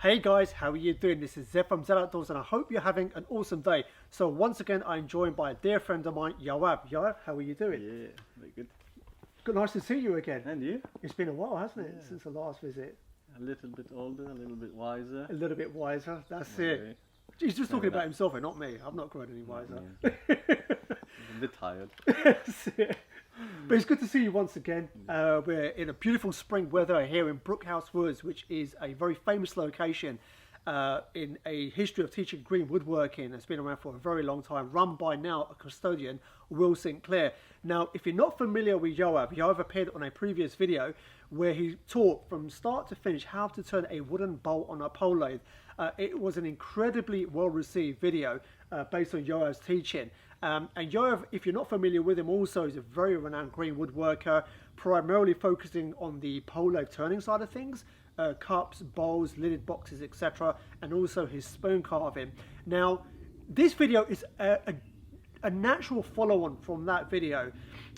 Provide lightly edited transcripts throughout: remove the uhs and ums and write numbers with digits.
Hey guys, how are you doing? This is Zeb from Zed Outdoors and I hope you're having an awesome day. So once again, I'm joined by a dear friend of mine, Yoav. Yoav, how are you doing? Yeah, very good. Good, nice to see you again. And you? It's been a while, hasn't it, Yeah. since the last visit? A little bit older, a little bit wiser. A little bit wiser, that's Maybe. it. He's just talking about himself and not me. I've not grown any wiser. A bit tired. That's it. But it's good to see you once again. We're in a beautiful spring weather here in Brookhouse Woods, which is a very famous location in a history of teaching green woodworking. It's been around for a very long time, run by now a custodian, Will St. Clair. Now, if you're not familiar with Yoav, Yoav appeared on a previous video where he taught from start to finish how to turn a wooden bolt on a pole lathe. It was an incredibly well-received video based on Yoav's teaching. And Yoav, if you're not familiar with him, also is a very renowned green woodworker, primarily focusing on the pole lathe turning side of things, cups, bowls, lidded boxes, etc., and also his spoon carving. Now, this video is a natural follow-on from that video,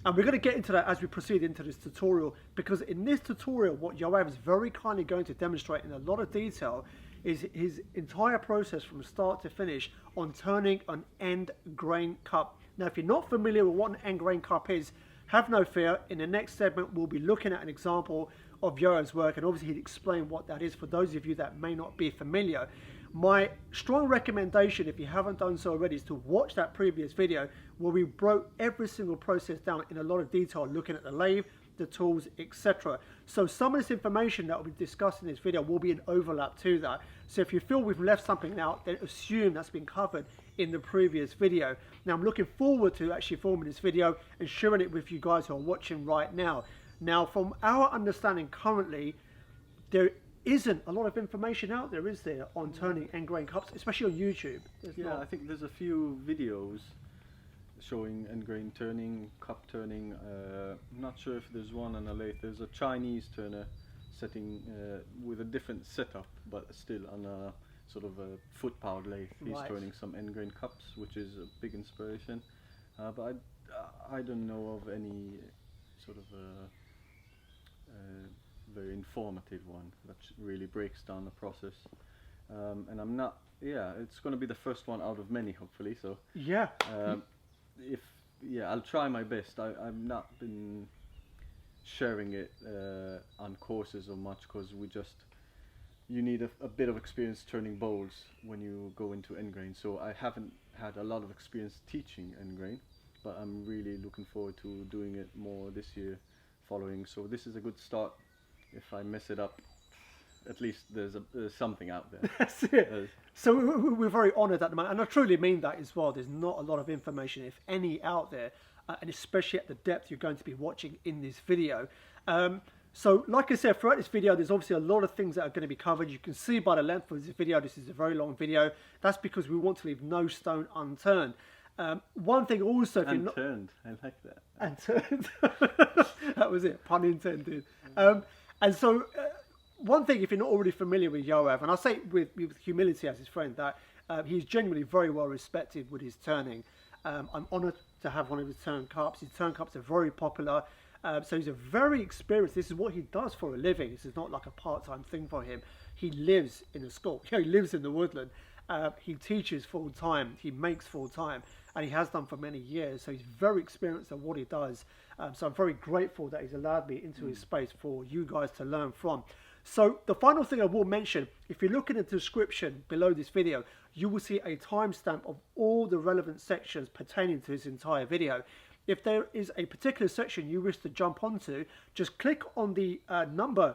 and we're going to get into that as we proceed into this tutorial, because in this tutorial, what Yoav is very kindly going to demonstrate in a lot of detail is his entire process from start to finish on turning an end grain cup. Now, if you're not familiar with what an end grain cup is, have no fear. In the next segment, we'll be looking at an example of Yoav's work, and obviously he'd explain what that is for those of you that may not be familiar. My strong recommendation, if you haven't done so already, is to watch that previous video where we broke every single process down in a lot of detail, looking at the lathe, the tools, etc. So some of this information that we'll be discussing in this video will be an overlap to that. So if you feel we've left something out, then assume that's been covered in the previous video. Now I'm looking forward to actually filming this video and sharing it with you guys who are watching right now. Now, from our understanding currently, there isn't a lot of information out there, is there, on turning end grain cups, especially on YouTube? I think there's a few videos showing end grain turning, cup turning. I'm not sure if there's one on a lathe. There's a Chinese turner setting with a different setup, but still on a sort of a foot-powered lathe. He's turning some end grain cups, which is a big inspiration. But I don't know of any sort of very informative one that really breaks down the process. And I'm not, it's going to be the first one out of many, hopefully. So yeah. I'll try my best. I've not been sharing it on courses or much, because you need a bit of experience turning bowls when you go into end grain. So I haven't had a lot of experience teaching end grain, but I'm really looking forward to doing it more this year following. So this is a good start. If I mess it up, at least there's something out there. That's it. So we're very honoured at the moment, and I truly mean that as well. There's not a lot of information, if any, out there, and especially at the depth you're going to be watching in this video. So like I said, throughout this video, there's obviously a lot of things that are going to be covered. You can see by the length of this video, this is a very long video. That's because we want to leave no stone unturned. One thing also, if you're not turned, I like that. And turned. That was it, pun intended. And so, one thing, if you're not already familiar with Yoav, and I'll say with humility as his friend, that he's genuinely very well respected with his turning. I'm honoured to have one of his turn cups. His turn cups are very popular. So he's a very experienced. This is what he does for a living. This is not like a part-time thing for him. He lives in a school. He lives in the woodland. He teaches full-time. He makes full-time. And he has done for many years. So he's very experienced at what he does. So I'm very grateful that he's allowed me into his space for you guys to learn from. So the final thing I will mention, if you look in the description below this video, you will see a timestamp of all the relevant sections pertaining to this entire video. If there is a particular section you wish to jump onto, just click on the number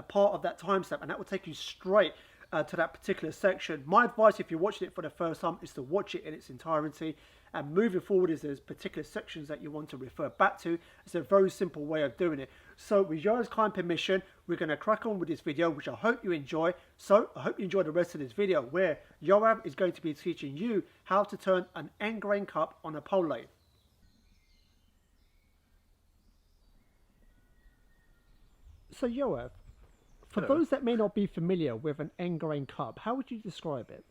part of that timestamp, and that will take you straight to that particular section. My advice, if you're watching it for the first time, is to watch it in its entirety. And moving forward, is there's particular sections that you want to refer back to. It's a very simple way of doing it. So with Yoav's kind permission, we're going to crack on with this video, which I hope you enjoy. So I hope you enjoy the rest of this video, where Yoav is going to be teaching you how to turn an end grain cup on a pole lathe. So Yoav, for those that may not be familiar with an end grain cup, how would you describe it?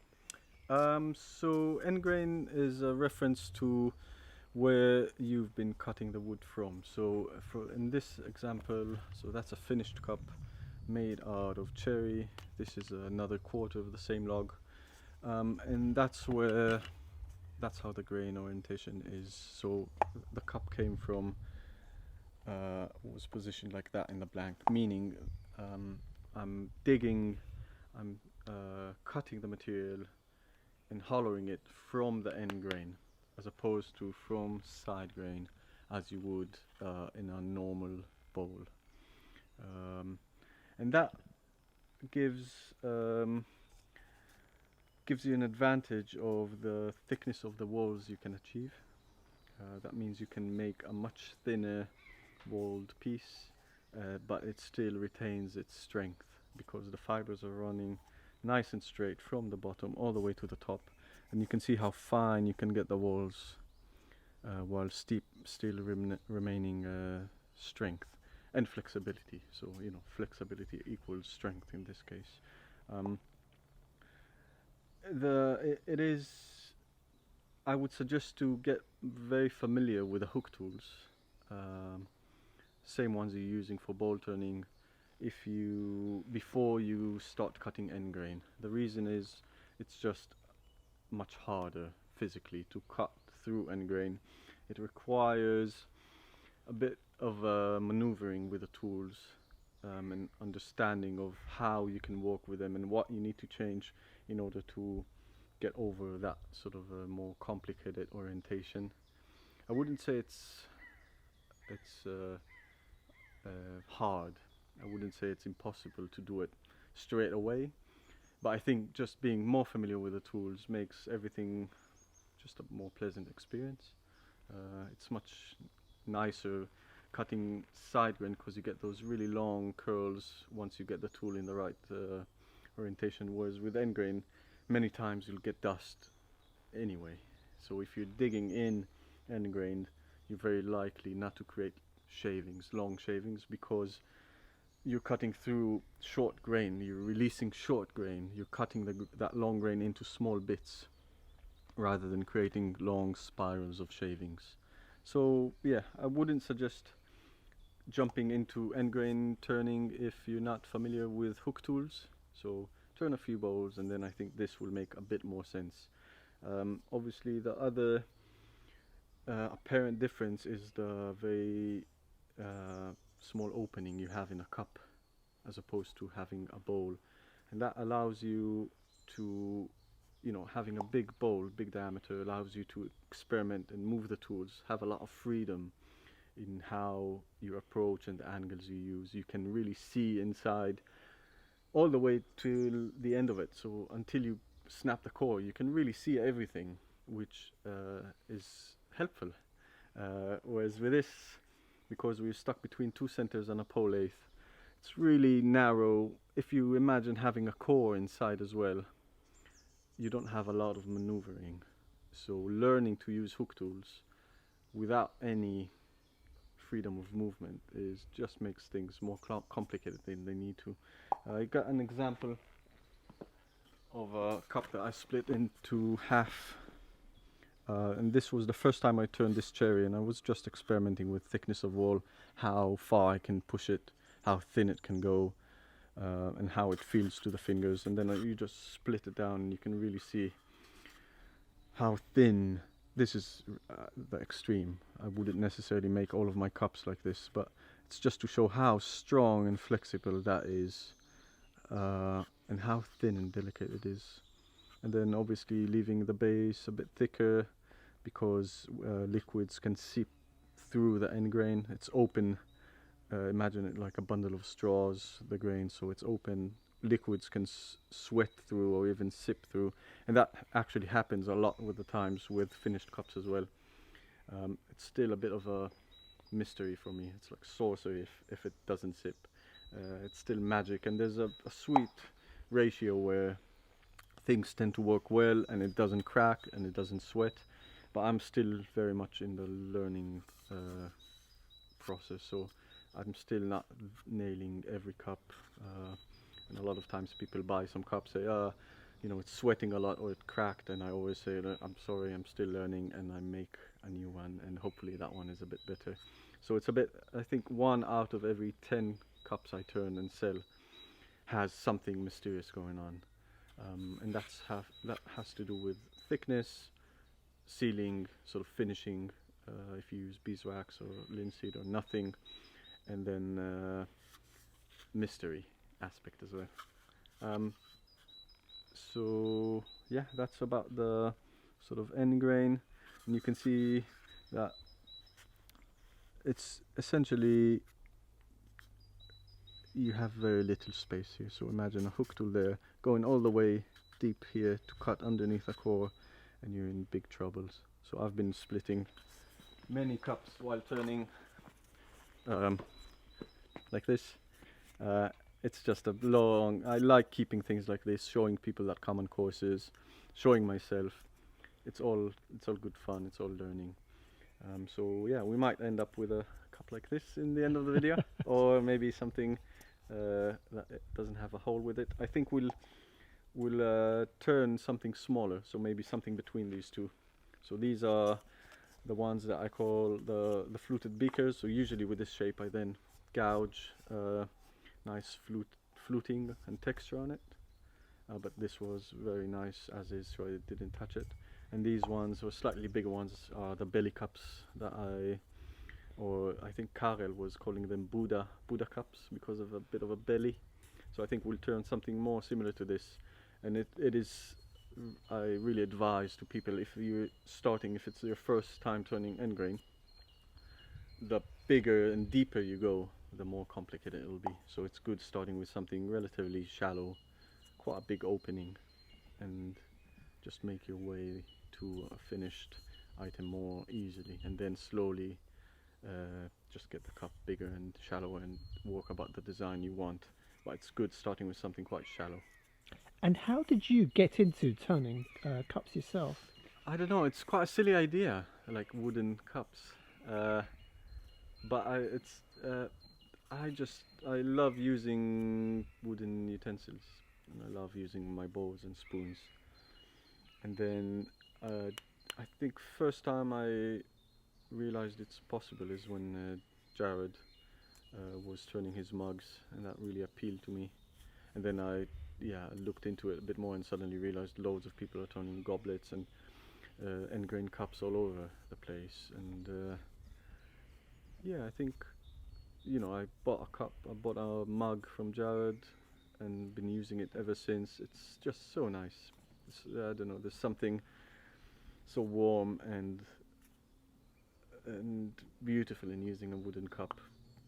So end grain is a reference to where you've been cutting the wood from. So in this example, so that's a finished cup. made out of cherry. This is another quarter of the same log, and that's how the grain orientation is. So the cup came from was positioned like that in the blank, meaning I'm digging, I'm cutting the material and hollowing it from the end grain, as opposed to from side grain, as you would in a normal bowl. And that gives you an advantage of the thickness of the walls you can achieve. That means you can make a much thinner walled piece, but it still retains its strength because the fibers are running nice and straight from the bottom all the way to the top, and you can see how fine you can get the walls while still remaining strength and flexibility. So flexibility equals strength in this case. It is, I would suggest to get very familiar with the hook tools, same ones you're using for bowl turning, before you start cutting end grain. The reason is it's just much harder physically to cut through end grain. It requires a bit of maneuvering with the tools, and understanding of how you can work with them and what you need to change in order to get over that sort of a more complicated orientation. I wouldn't say it's hard. I wouldn't say it's impossible to do it straight away, but I think just being more familiar with the tools makes everything just a more pleasant experience. It's much nicer cutting side grain because you get those really long curls once you get the tool in the right orientation, whereas with end grain many times you'll get dust anyway. So if you're digging in end grain, you're very likely not to create long shavings, because you're cutting through short grain, you're releasing short grain, you're cutting that long grain into small bits rather than creating long spirals of shavings. So yeah, I wouldn't suggest jumping into end grain turning if you're not familiar with hook tools. So turn a few bowls and then I think this will make a bit more sense. Obviously the other apparent difference is the very small opening you have in a cup as opposed to having a bowl, and that allows you to, having a big bowl, big diameter, allows you to experiment and move the tools, have a lot of freedom in how you approach and the angles you use. You can really see inside all the way to the end of it, so until you snap the core you can really see everything, which is helpful. Whereas with this, because we're stuck between two centers on a pole lathe, it's really narrow. If you imagine having a core inside as well, you don't have a lot of maneuvering. So learning to use hook tools without any freedom of movement just makes things more complicated than they need to. I got an example of a cup that I split into half. And this was the first time I turned this cherry, and I was just experimenting with thickness of wall, how far I can push it, how thin it can go, and how it feels to the fingers. And then you just split it down and you can really see how thin. This is the extreme. I wouldn't necessarily make all of my cups like this, but it's just to show how strong and flexible that is, and how thin and delicate it is. And then obviously leaving the base a bit thicker, because liquids can seep through the end grain. It's open, imagine it like a bundle of straws, the grain, so it's open. Liquids can sweat through or even sip through, and that actually happens a lot with the times with finished cups as well. It's still a bit of a mystery for me. It's like sorcery if it doesn't sip. It's still magic, and there's a sweet ratio where things tend to work well and it doesn't crack and it doesn't sweat, but I'm still very much in the learning process, so I'm still not nailing every cup, and a lot of times people buy some cups, say it's sweating a lot or it cracked, and I always say I'm sorry, I'm still learning, and I make a new one, and hopefully that one is a bit better. So it's a bit, I think 1 out of every 10 cups I turn and sell has something mysterious going on, and that has to do with thickness, sealing, sort of finishing, if you use beeswax or linseed or nothing, and then mystery aspect as well. So yeah, that's about the sort of end grain, and you can see that it's essentially, you have very little space here. So imagine a hook tool there going all the way deep here to cut underneath a core, and you're in big troubles. So I've been splitting many cups while turning like this. It's just a long, I like keeping things like this, showing people that come on courses, showing myself. It's all good fun, it's all learning. So yeah, we might end up with a cup like this in the end of the video, or maybe something that it doesn't have a hole with it. I think we'll turn something smaller, so maybe something between these two. So these are the ones that I call the fluted beakers. So usually with this shape I then gouge nice fluting and texture on it, but this was very nice as is, so I didn't touch it. And these ones, or slightly bigger ones, are the belly cups that I think Karel was calling them Buddha cups because of a bit of a belly. So I think we'll turn something more similar to this, and it is, I really advise to people, if you're starting, if it's your first time turning end grain, the bigger and deeper you go, the more complicated it will be. So it's good starting with something relatively shallow, quite a big opening, and just make your way to a finished item more easily, and then slowly just get the cup bigger and shallower and work about the design you want. But it's good starting with something quite shallow. And how did you get into turning cups yourself? I don't know, it's quite a silly idea, like wooden cups, but I love using wooden utensils, and I love using my bowls and spoons. And then I think first time I realized it's possible is when Jared was turning his mugs, and that really appealed to me. And then I looked into it a bit more and suddenly realized loads of people are turning goblets and end grain cups all over the place. And I think, I bought a mug from Jared and been using it ever since. It's just so nice. I don't know, there's something so warm and beautiful in using a wooden cup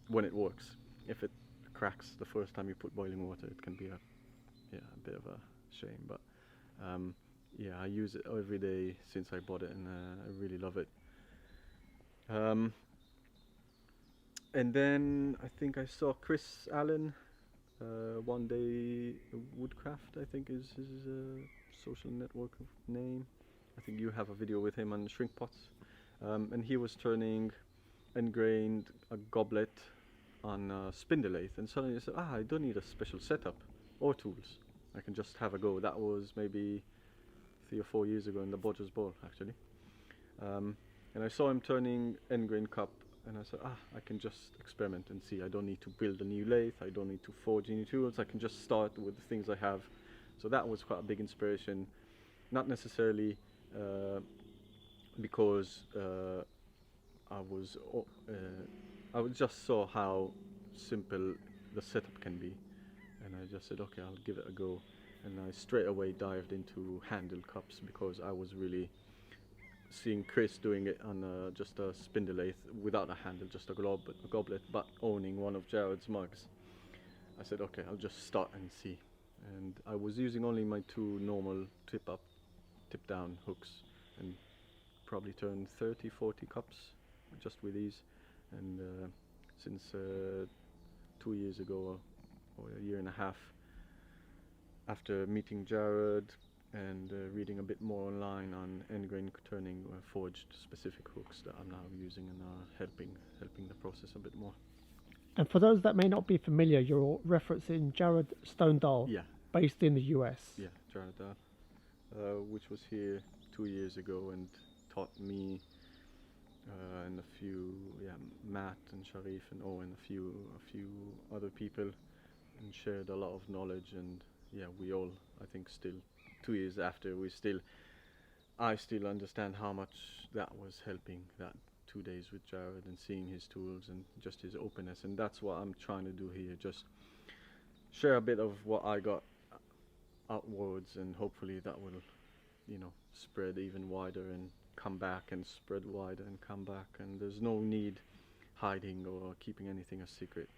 when it works. If it cracks the first time you put boiling water, it can be a bit of a shame, but I use it every day since I bought it, and I really love it. And then I think I saw Chris Allen one day. Woodcraft, I think, is his social network name. I think you have a video with him on shrink pots, and he was turning engrained a goblet on a spindle lathe, and suddenly I said, I don't need a special setup or tools. I can just have a go. That was maybe 3 or 4 years ago in the Bodger's Bowl, actually. And I saw him turning end grain cup, and I said, I can just experiment and see. I don't need to build a new lathe. I don't need to forge any tools. I can just start with the things I have. So that was quite a big inspiration. Not necessarily because I just saw how simple the setup can be, and I just said, okay, I'll give it a go. And I straight away dived into handle cups because I was really seeing Chris doing it on just a spindle lathe without a handle, just a goblet, but owning one of Jared's mugs. I said, okay, I'll just start and see. And I was using only my 2 normal tip up, tip down hooks, and probably turned 30, 40 cups just with these. And since 2 years ago, or a year and a half, after meeting Jared and reading a bit more online on end grain turning, forged specific hooks that I'm now using and are helping the process a bit more. And for those that may not be familiar, you're referencing Jared Stonedahl, based in the US. Yeah, Jared which was here 2 years ago and taught me and a few, Matt and Sharif and Owen, a few other people and shared a lot of knowledge. And yeah, we all, I think, still 2 years after, I still understand how much that was helping, that 2 days with Jared and seeing his tools and just his openness. And that's what I'm trying to do here, just share a bit of what I got outwards, and hopefully that will, you know, spread even wider and come back and spread wider and come back. And there's no need hiding or keeping anything a secret.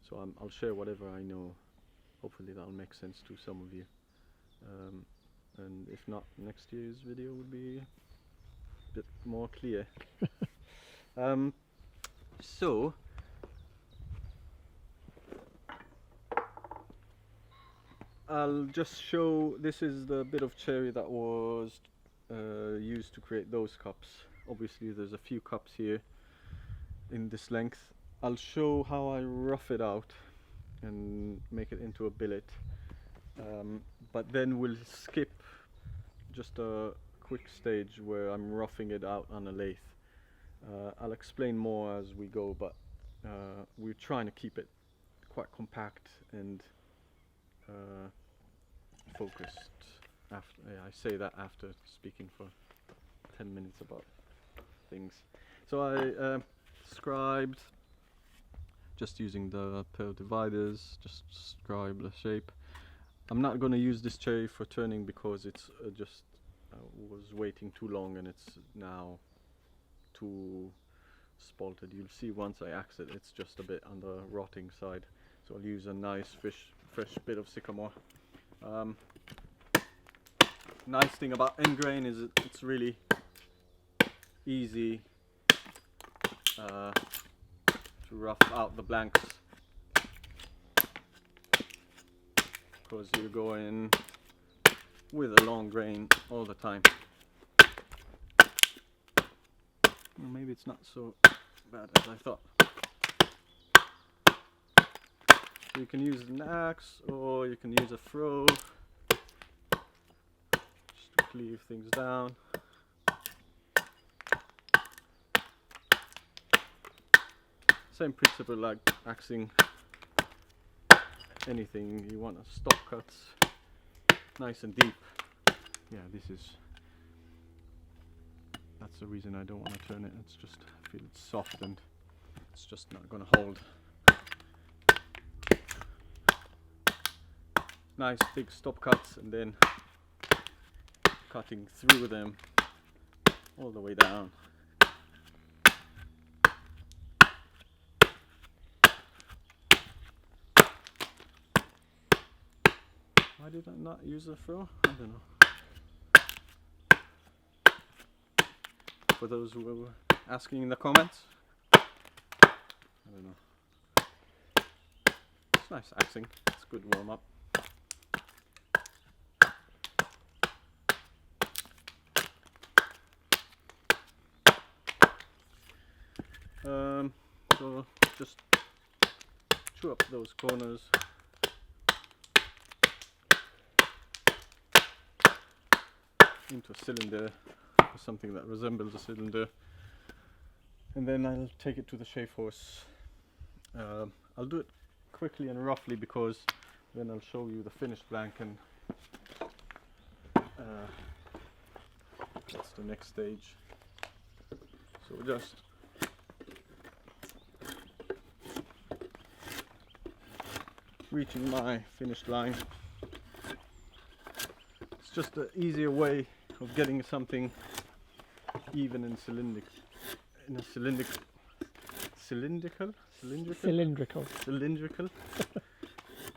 So I'll share whatever I know. Hopefully that'll make sense to some of you. And if not, next year's video will be a bit more clear. So I'll just show, this is the bit of cherry that was used to create those cups. Obviously there's a few cups here in this length. I'll show how I rough it out and make it into a billet, but then we'll skip just a quick stage where I'm roughing it out on a lathe. I'll explain more as we go, but we're trying to keep it quite compact and focused. After, I say that after speaking for 10 minutes about things. So I scribed, just using the pair of dividers, just scribe the shape. I'm not going to use this cherry for turning because it's just was waiting too long and it's now too spalted. You'll see once I axe it, it's just a bit on the rotting side. So I'll use a nice fresh bit of sycamore. Nice thing about end grain is it's really easy to rough out the blanks, because you're going with a long grain all the time. Well, maybe it's not so bad as I thought. So you can use an axe or you can use a throw just to cleave things down. Same principle like axing anything. You want a stop cuts nice and deep. Yeah, that's the reason I don't want to turn it. It's just, I feel it's soft and it's just not going to hold. Nice big stop cuts and then cutting through them all the way down. Why did I not use a throw? I don't know. For those who were asking in the comments, I don't know. It's nice axing. It's a good warm up. So just chew up those corners. Into a cylinder, or something that resembles a cylinder, and then I'll take it to the shave horse. I'll do it quickly and roughly because then I'll show you the finished blank, and that's the next stage. So just reaching my finished line. It's just an easier way of getting something even and cylindrical.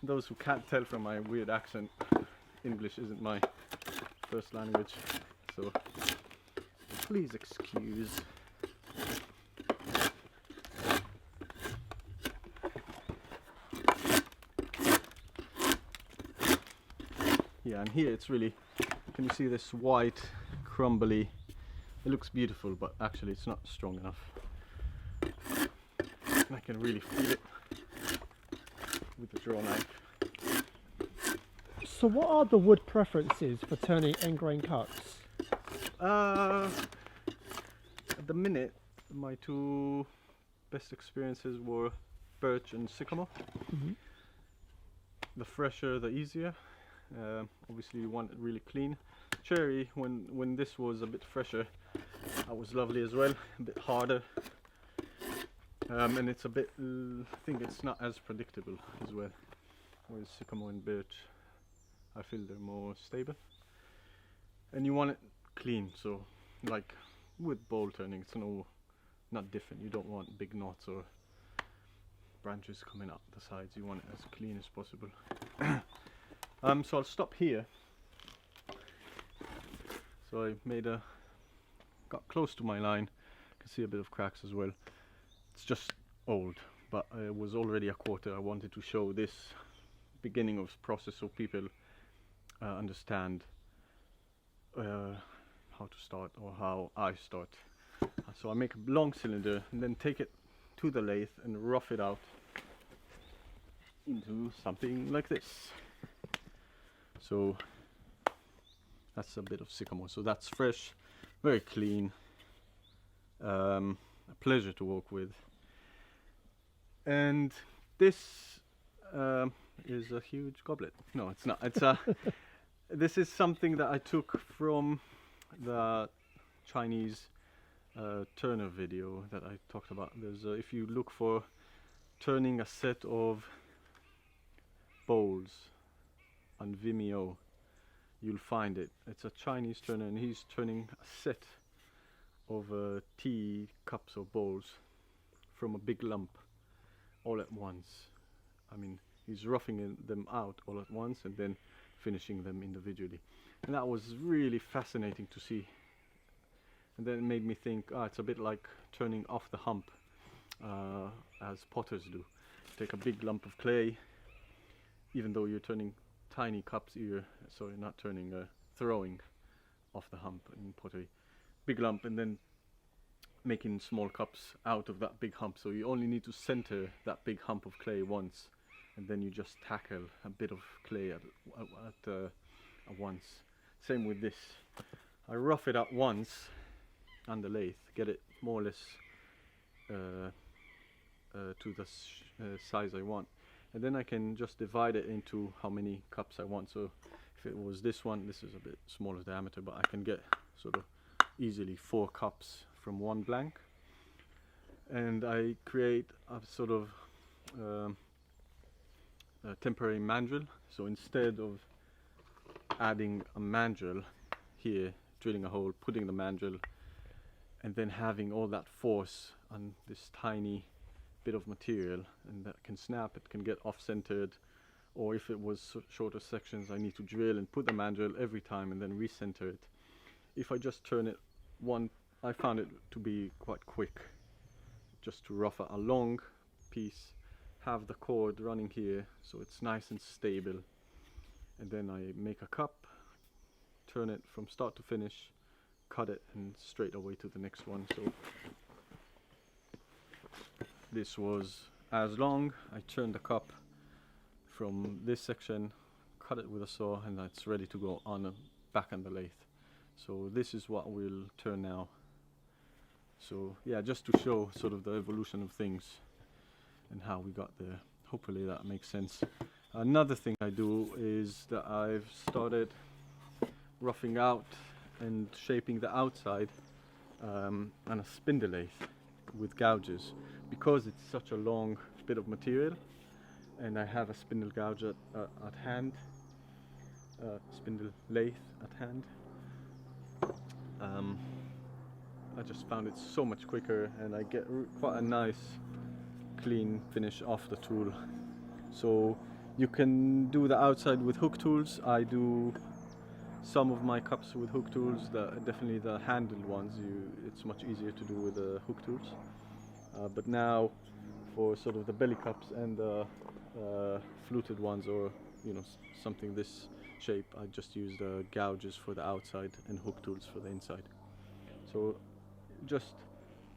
Those who can't tell from my weird accent, English isn't my first language, so please excuse. Yeah, and here it's really, can you see this white, crumbly, it looks beautiful, but actually it's not strong enough. And I can really feel it with the draw knife. So what are the wood preferences for turning end grain cuts? At the minute, my two best experiences were birch and sycamore. The fresher, the easier. Obviously, you want it really clean. Cherry, when this was a bit fresher, that was lovely as well. A bit harder, and it's a bit. I think it's not as predictable as well. Whereas sycamore and birch, I feel they're more stable. And you want it clean, so like with bowl turning, it's not different. You don't want big knots or branches coming up the sides. You want it as clean as possible. So I'll stop here. So I got close to my line. You can see a bit of cracks as well. It's just old, but it was already a quarter. I wanted to show this beginning of process so people understand how to start, or how I start. So I make a long cylinder and then take it to the lathe and rough it out into something like this. So that's a bit of sycamore. So that's fresh, very clean, a pleasure to work with. And this is a huge goblet. No, it's not. It's a. This is something that I took from the Chinese turner video that I talked about. There's if you look for turning a set of bowls on Vimeo, you'll find it. It's a Chinese turner, and he's turning a set of tea cups or bowls from a big lump all at once. I mean, he's roughing them out all at once and then finishing them individually, and that was really fascinating to see. And then it made me think, it's a bit like turning off the hump, as potters do. Take a big lump of clay, even though you're turning tiny cups, you're not turning, throwing off the hump in pottery. Big lump, and then making small cups out of that big hump. So you only need to center that big hump of clay once, and then you just tackle a bit of clay at once. Same with this. I rough it out once on the lathe, get it more or less to the size I want, and then I can just divide it into how many cups I want. So if it was this one, this is a bit smaller diameter, but I can get sort of easily 4 cups from one blank, and I create a sort of a temporary mandrel. So instead of adding a mandrel here, drilling a hole, putting the mandrel, and then having all that force on this tiny bit of material, and that can snap, it can get off-centered, or if it was shorter sections, I need to drill and put the mandrel every time and then recenter it. If I just turn it I found it to be quite quick, just to rough a long piece, have the cord running here so it's nice and stable, and then I make a cup, turn it from start to finish, cut it, and straight away to the next one. So this was as long. I turn the cup from this section, cut it with a saw, and it's ready to go on back on the lathe. So this is what we'll turn now. So yeah, just to show sort of the evolution of things and how we got there. Hopefully that makes sense. Another thing I do is that I've started roughing out and shaping the outside on a spindle lathe with gouges, because it's such a long bit of material, and I have a spindle gouge at hand, spindle lathe at hand. I just found it so much quicker, and I get quite a nice clean finish off the tool. So you can do the outside with hook tools. I do some of my cups with hook tools, definitely the handled ones, it's much easier to do with the hook tools. But now for sort of the belly cups and the fluted ones, or something this shape, I just use the gouges for the outside and hook tools for the inside. So just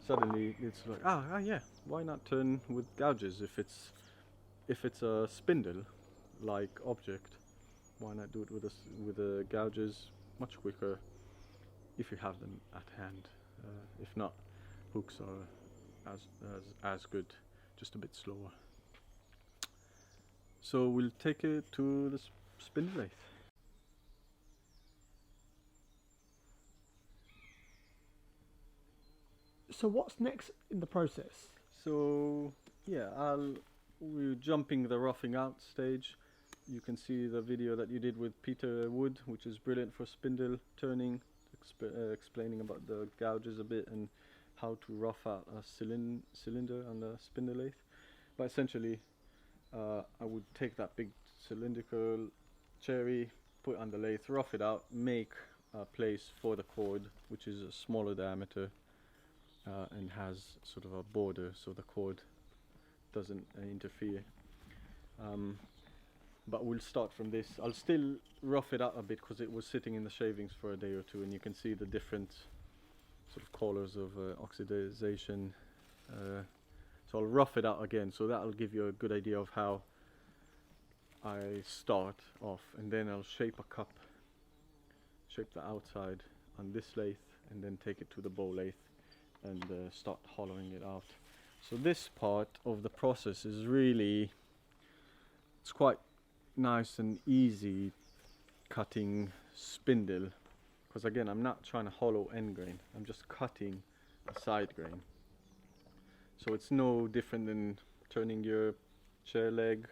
suddenly it's like, yeah, why not turn with gouges? If it's a spindle like object, why not do it with the gouges? Much quicker if you have them at hand. If not, hooks are as good, just a bit slower. So we'll take it to the spindle lathe. So what's next in the process? So yeah, we're jumping the roughing out stage. You can see the video that you did with Peter Wood, which is brilliant for spindle turning, explaining about the gouges a bit and how to rough out a cylinder on the spindle lathe. But essentially, I would take that big cylindrical cherry, put it on the lathe, rough it out, make a place for the cord, which is a smaller diameter and has sort of a border so the cord doesn't interfere. But we'll start from this. I'll still rough it out a bit because it was sitting in the shavings for a day or two, and you can see the different sort of colors of oxidization. So I'll rough it out again, so that'll give you a good idea of how I start off, and then I'll shape a cup, shape the outside on this lathe, and then take it to the bow lathe and start hollowing it out. So this part of the process is really, it's quite nice and easy cutting spindle, because again I'm not trying to hollow end grain, I'm just cutting a side grain. So it's no different than turning your chair leg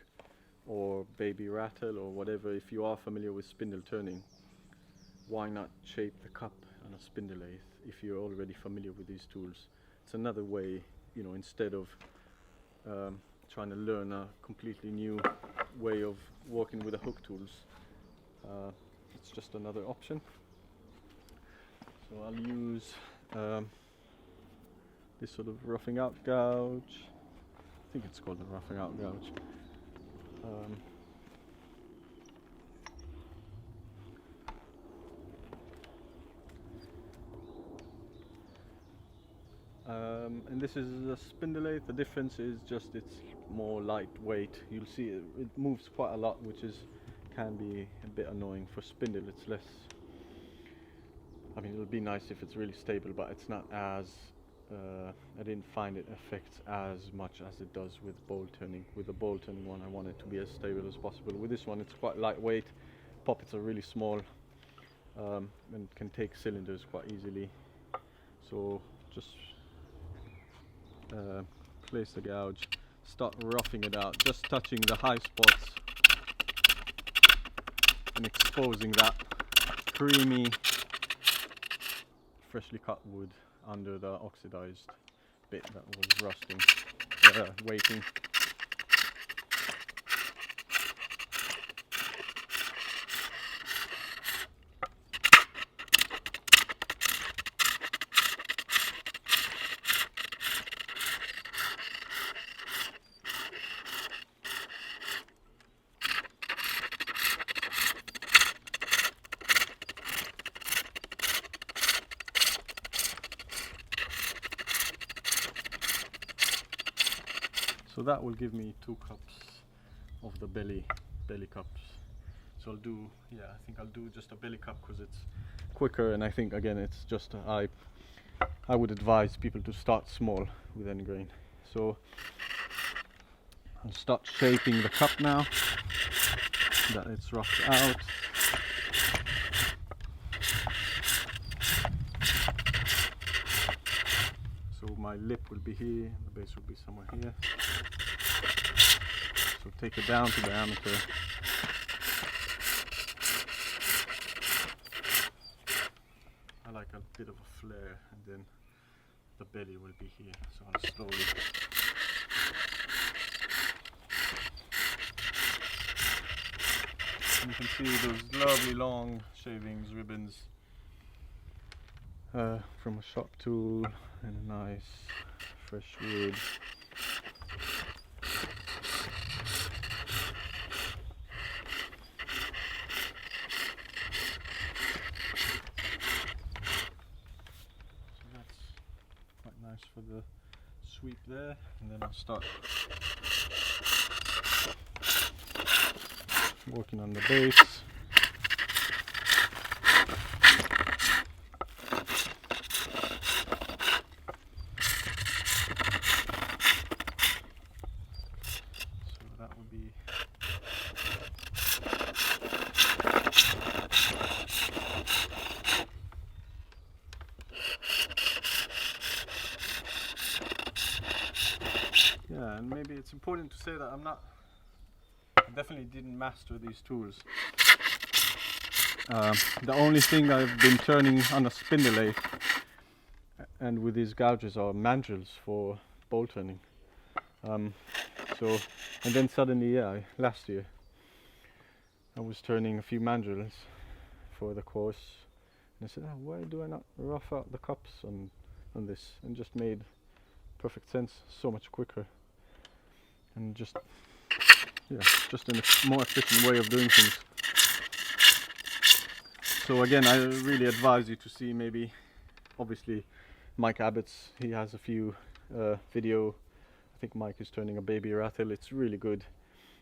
or baby rattle or whatever. If you are familiar with spindle turning, why not shape the cup on a spindle lathe if you're already familiar with these tools? It's another way, you know, instead of trying to learn a completely new way of working with the hook tools. It's just another option. So I'll use this sort of roughing out gouge. I think it's called the roughing out gouge. And this is a spindle lathe. The difference is just it's more lightweight. You'll see it moves quite a lot, which can be a bit annoying. For spindle it's less, I mean it'll be nice if it's really stable, but it's not as I didn't find it affects as much as it does with bowl turning. With the bowl turning one I want it to be as stable as possible. With this one it's quite lightweight, poppets are really small, and can take cylinders quite easily. So just place the gouge, start roughing it out, just touching the high spots and exposing that creamy freshly cut wood under the oxidized bit that was rusting, waiting. So that will give me 2 cups of the belly cups. So I'll do, yeah, I think I'll do just a belly cup because it's quicker, and I think again it's just I would advise people to start small with end grain. So I'll start shaping the cup now that it's roughed out. So my lip will be here and the base will be somewhere here. So take it down to diameter. I like a bit of a flare, and then the belly will be here. So I'll slowly. And you can see those lovely long shavings, ribbons from a sharp tool and a nice fresh wood. Nice for the sweep there, and then I'll start working on the base. So that would be Yeah, and maybe it's important to say that I definitely didn't master these tools. The only thing I've been turning on a spindle lathe and with these gouges are mandrels for bowl turning. And then suddenly, last year I was turning a few mandrels for the course, and I said, why do I not rough out the cups on this? And just made perfect sense, so much quicker, and just in a more efficient way of doing things. So again, I really advise you to see maybe, obviously, Mike Abbott's, he has a few video. I think Mike is turning a baby rattle, it's really good.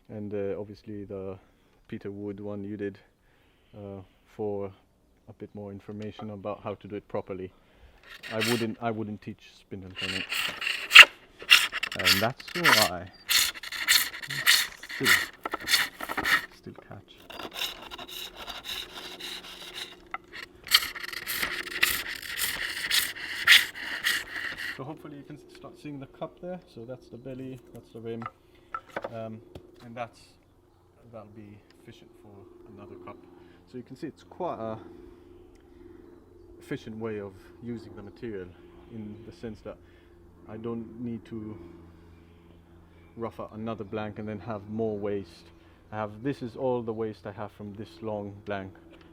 And obviously the Peter Wood one you did for a bit more information about how to do it properly. I wouldn't teach spindle turning. And that's why still catch. So hopefully you can start seeing the cup there. So that's the belly, that's the rim, and that'll be efficient for another cup. So you can see it's quite a efficient way of using the material, in the sense that I don't need to rough out another blank and then have more waste. This is all the waste I have from this long blank,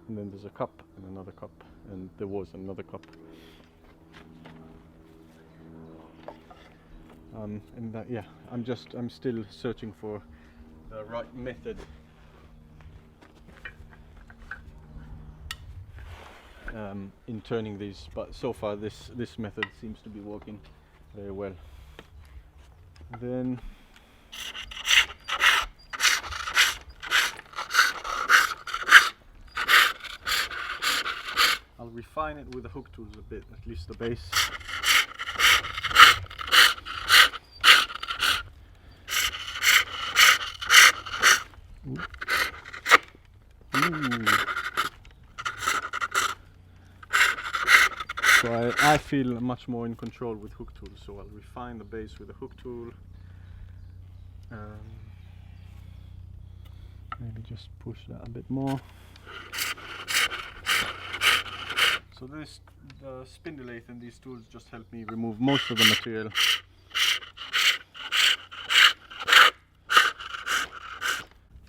and then there's a cup and another cup, and there was another cup. And that, I'm still searching for the right method in turning these, but so far this method seems to be working very well. Then I'll refine it with the hook tools a bit, at least the base. Ooh. So I feel much more in control with hook tools, so I'll refine the base with a hook tool. Maybe just push that a bit more. So the spindle lathe and these tools just help me remove most of the material.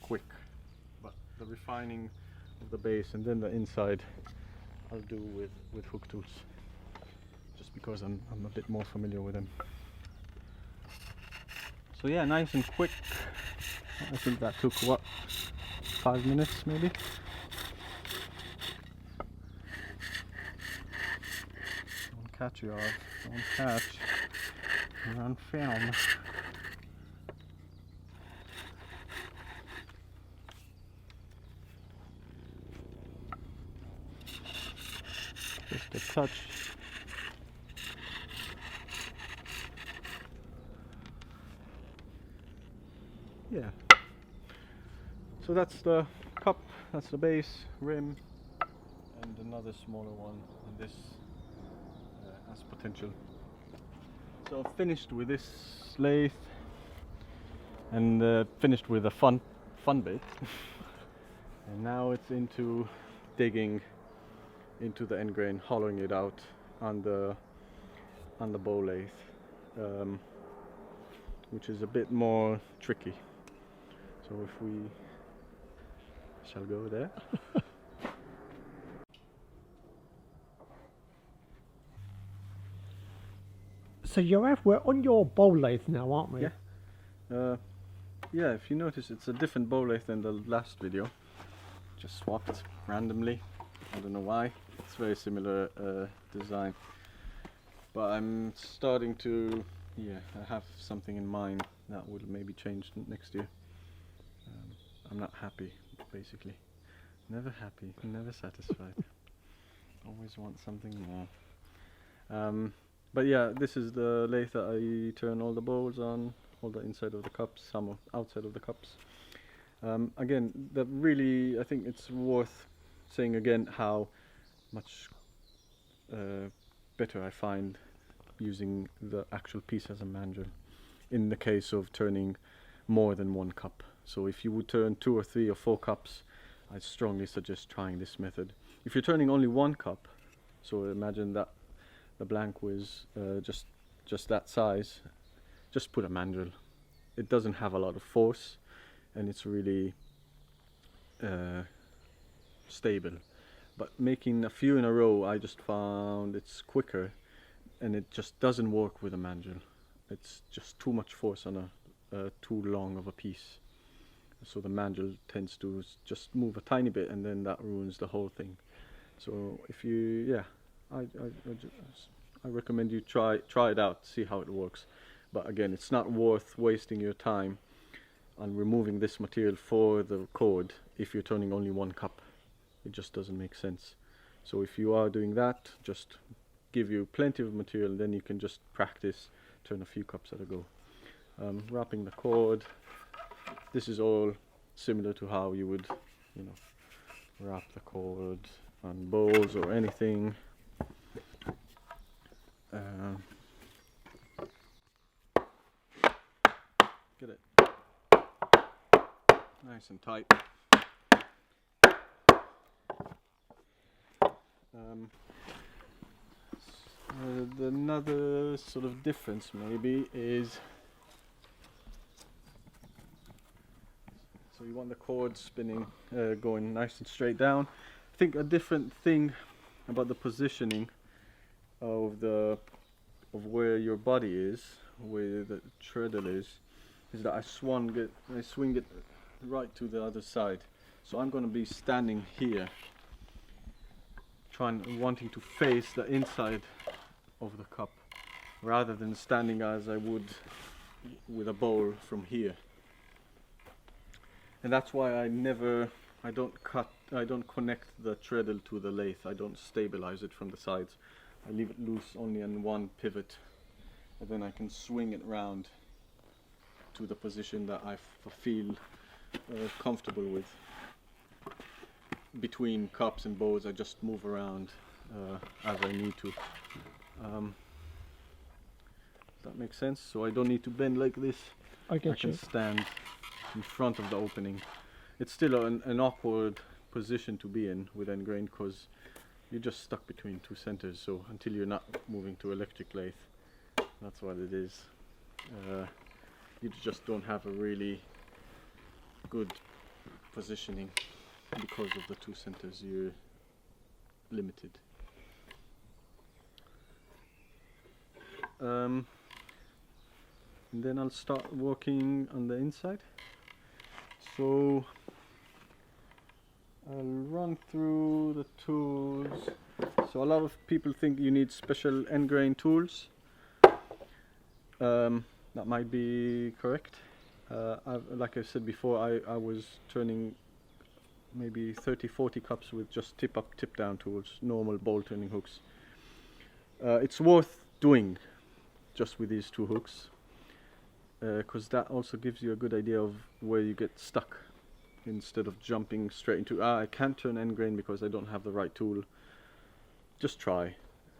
Quick, but the refining of the base and then the inside I'll do with hook tools, just because I'm a bit more familiar with them. So yeah, nice and quick. I think that took 5 minutes maybe. Don't catch, Yoav, don't catch. You're on film. Just a touch. Yeah. So that's the cup, that's the base, rim, and another smaller one, and this has potential. So I've finished with this lathe, and finished with a fun bit. And now it's into digging into the end grain, hollowing it out on the bowl lathe, which is a bit more tricky. So if we shall go there. So Yoav, we're on your bowl lathe now, aren't we? Yeah. Yeah, if you notice, it's a different bowl lathe than the last video. Just swapped randomly. I don't know why. It's very similar design. But I'm starting to, I have something in mind that will maybe change next year. I'm not happy, basically. Never happy, never satisfied. Always want something more. But yeah, this is the lathe that I turn all the bowls on, all the inside of the cups, some outside of the cups. Again, I think it's worth saying again how much better I find using the actual piece as a mandrel. in the case of turning more than 1 cup. So if you would turn 2 or 3 or 4 cups, I strongly suggest trying this method. If you're turning only 1 cup, so imagine that the blank was just that size, just put a mandrel. It doesn't have a lot of force, and it's really stable. But making a few in a row, I just found it's quicker, and it just doesn't work with a mandrel. It's just too much force on a too long of a piece. So the mandrel tends to just move a tiny bit, and then that ruins the whole thing. So if you, I recommend you try it out, see how it works. But again, it's not worth wasting your time on removing this material for the cord if you're turning only 1 cup. It just doesn't make sense. So if you are doing that, just give you plenty of material, then you can just practice, turn a few cups at a go. Wrapping the cord, this is all similar to how you would, wrap the cord on bowls or anything. Get it nice and tight. Another sort of difference maybe is, so you want the cord spinning, going nice and straight down. I think a different thing about the positioning of where your body is, where the treadle is that I swing it right to the other side. So I'm going to be standing here, wanting to face the inside of the cup, rather than standing as I would with a bowl from here. And that's why I don't connect the treadle to the lathe. I don't stabilize it from the sides. I leave it loose only on one pivot, and then I can swing it round to the position that I feel comfortable with. Between cups and bowls, I just move around as I need to. That makes sense. So I don't need to bend like this. I can stand in front of the opening. It's still an awkward position to be in with end grain, because you're just stuck between 2 centers. So until you're not moving to electric lathe, that's what it is. You just don't have a really good positioning because of the 2 centers. You're limited. And then I'll start working on the inside. So I'll run through the tools. So a lot of people think you need special end grain tools. That might be correct. Like I said before, I was turning maybe 30-40 cups with just tip up, tip down tools, normal bowl turning hooks. It's worth doing just with these 2 hooks, because that also gives you a good idea of where you get stuck, instead of jumping straight into I can't turn end grain because I don't have the right tool. Just try,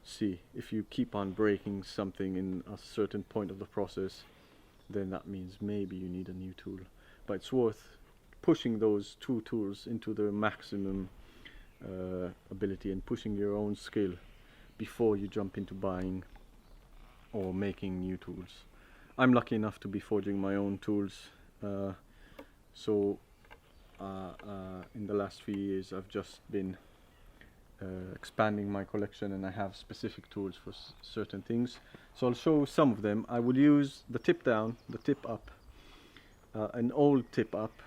see. If you keep on breaking something in a certain point of the process, then that means maybe you need a new tool. But it's worth pushing those 2 tools into their maximum ability, and pushing your own skill before you jump into buying or making new tools. I'm lucky enough to be forging my own tools, so in the last few years I've just been expanding my collection, and I have specific tools for certain things. So I'll show some of them. I will use the tip down, the tip up, an old tip up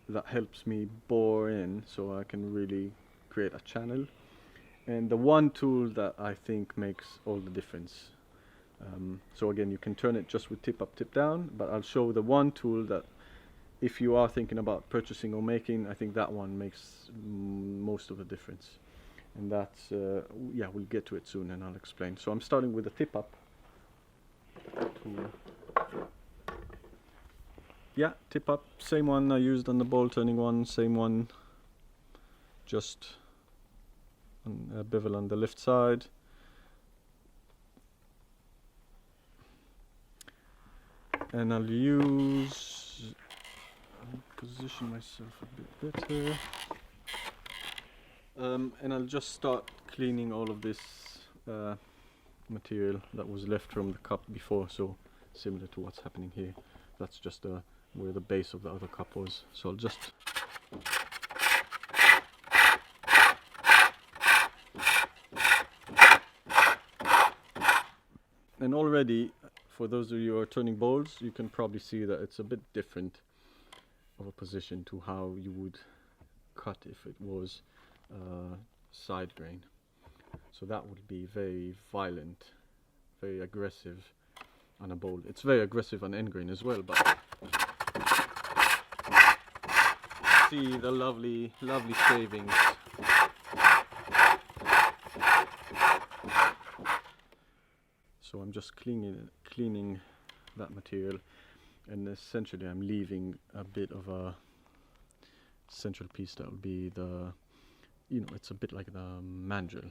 that helps me bore in so I can really create a channel, and the one tool that I think makes all the difference. So again, you can turn it just with tip up, tip down, but I'll show the one tool that, if you are thinking about purchasing or making, I think that one makes most of the difference. And that's, we'll get to it soon and I'll explain. So I'm starting with the tip up tool. Yeah, tip up, same one I used on the ball turning one, same one, just a bevel on the left side. and I'll position myself a bit better, and I'll just start cleaning all of this material that was left from the cup before, so similar to what's happening here. That's just where the base of the other cup was, so I'll just and already, for those of you who are turning bowls, you can probably see that it's a bit different of a position to how you would cut if it was side grain. So that would be very violent, very aggressive on a bowl. It's very aggressive on end grain as well, but see the lovely shavings. So I'm just cleaning that material, and essentially I'm leaving a bit of a central piece that will be the, it's a bit like the mandrel.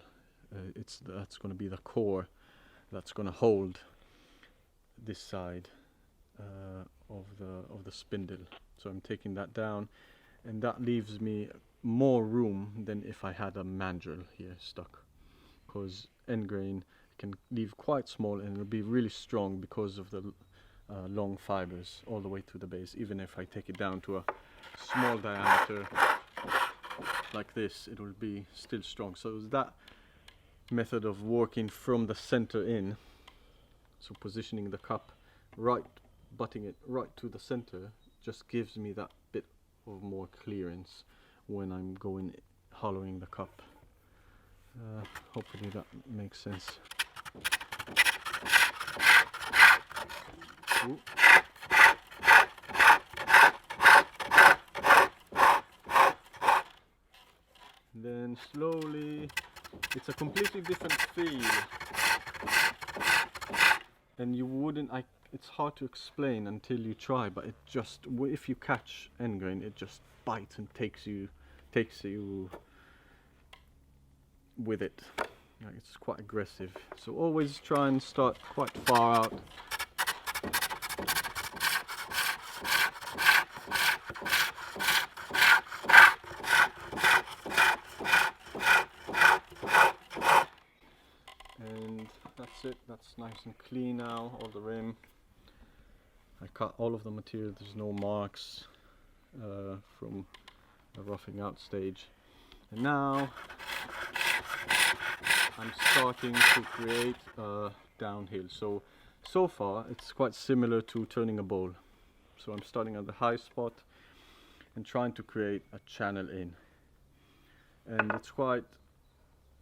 That's going to be the core that's going to hold this side of the spindle. So I'm taking that down, and that leaves me more room than if I had a mandrel here stuck, because end grain can leave quite small and it'll be really strong because of the long fibers all the way to the base. Even if I take it down to a small diameter like this, it will be still strong. So that method of working from the center in, so positioning the cup right, butting it right to the center, just gives me that bit of more clearance when I'm going hollowing the cup. Hopefully that makes sense. Ooh. Then slowly, it's a completely different feel, and you wouldn't, it's hard to explain until you try, but it just, if you catch end grain, it just bites and takes you with it. It's quite aggressive, so always try and start quite far out. And that's it, that's nice and clean now, all the rim. I cut all of the material, there's no marks from the roughing out stage. And now I'm starting to create a downhill. So far it's quite similar to turning a bowl. So I'm starting at the high spot and trying to create a channel in. And it's quite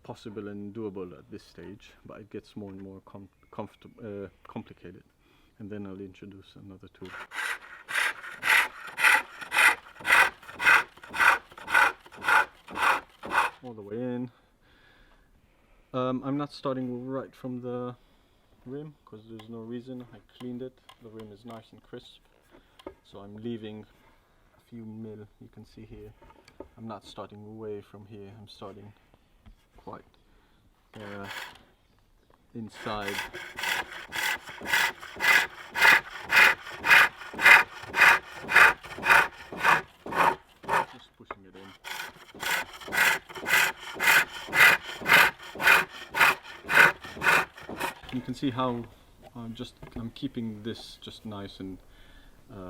possible and doable at this stage, but it gets more and more complicated. And then I'll introduce another tool. All the way in. I'm not starting right from the rim because there's no reason. I cleaned it. The rim is nice and crisp. So I'm leaving a few mil, you can see here. I'm not starting away from here. I'm starting quite inside. Just pushing it in. You can see how I'm keeping this just nice and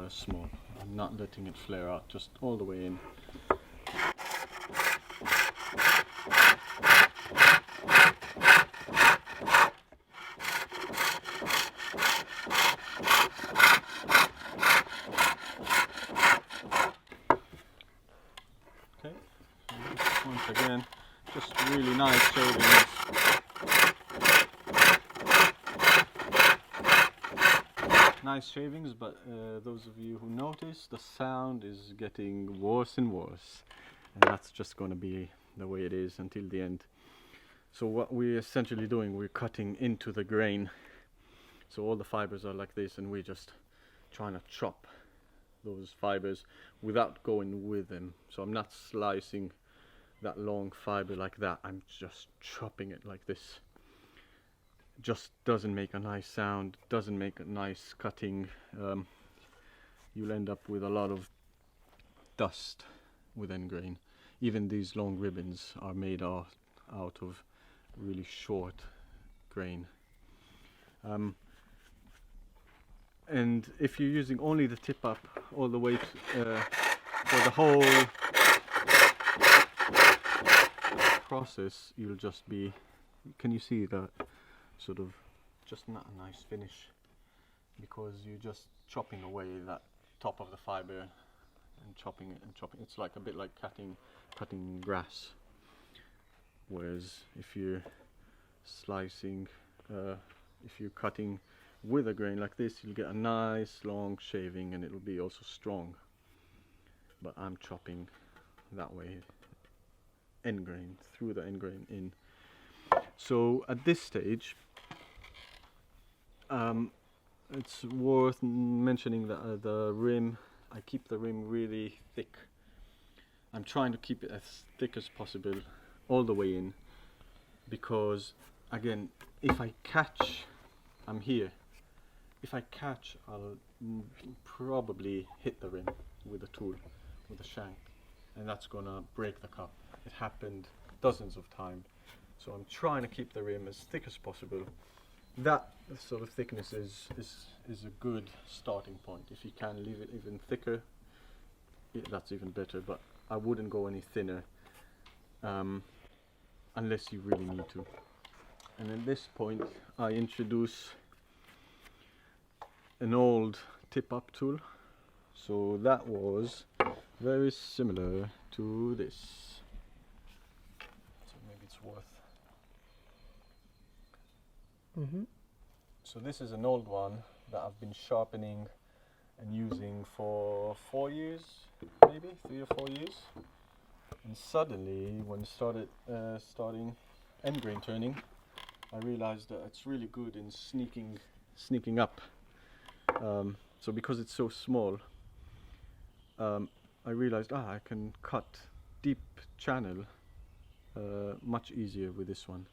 small. I'm not letting it flare out, just all the way in. Okay, so once again, just really nice shavings. Nice shavings, but those of you who notice, the sound is getting worse and worse, and that's just going to be the way it is until the end. So what we're essentially doing, we're cutting into the grain, so all the fibers are like this, and we're just trying to chop those fibers without going with them. So I'm not slicing that long fiber like that, I'm just chopping it like this. just doesn't make a nice sound, doesn't make a nice cutting. You'll end up with a lot of dust with end grain. Even these long ribbons are made out of really short grain. And if you're using only the tip up all the way for the whole process, you'll just be, can you see that sort of just not a nice finish, because you're just chopping away that top of the fiber and chopping it and chopping. It's like a bit like cutting grass. Whereas if you're slicing, if you're cutting with a grain like this, you'll get a nice long shaving and it'll be also strong. But I'm chopping that way, end grain, through the end grain in. So at this stage, it's worth mentioning that the rim, I keep the rim really thick. I'm trying to keep it as thick as possible all the way in, because again, if I catch, I'm here. If I catch, I'll probably hit the rim with a tool, with a shank, and that's gonna break the cup. It happened dozens of times. So I'm trying to keep the rim as thick as possible. That sort of thickness is a good starting point. If you can leave it even thicker, that's even better, but I wouldn't go any thinner unless you really need to. And at this point I introduce an old tip-up tool. So that was very similar to this. So maybe it's worth. So this is an old one that I've been sharpening and using for 4 years, maybe 3 or 4 years. And suddenly, when starting end grain turning, I realized that it's really good in sneaking up. So because it's so small, I realized I can cut deep channel much easier with this one.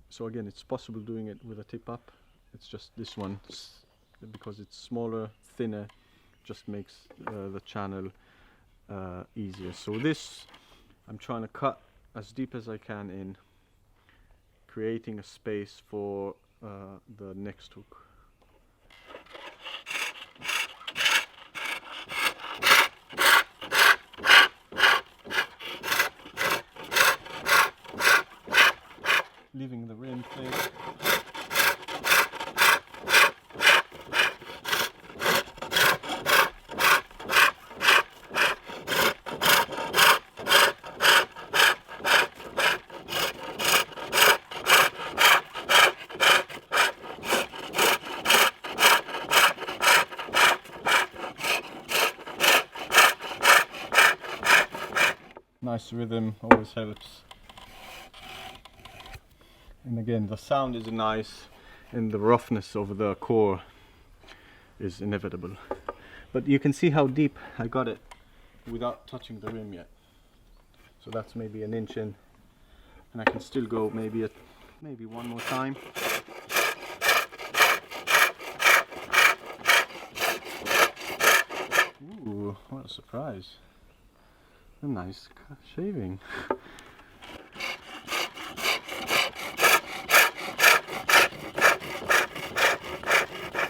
So again, it's possible doing it with a tip up. It's just this one, because it's smaller, thinner, just makes the channel easier. So this, I'm trying to cut as deep as I can in, creating a space for the next hook. Leaving the rim thick. Nice rhythm always helps. And again, the sound is nice and the roughness of the core is inevitable. But you can see how deep I got it without touching the rim yet. So that's maybe an inch in, and I can still go maybe one more time. Ooh, what a surprise. A nice shaving.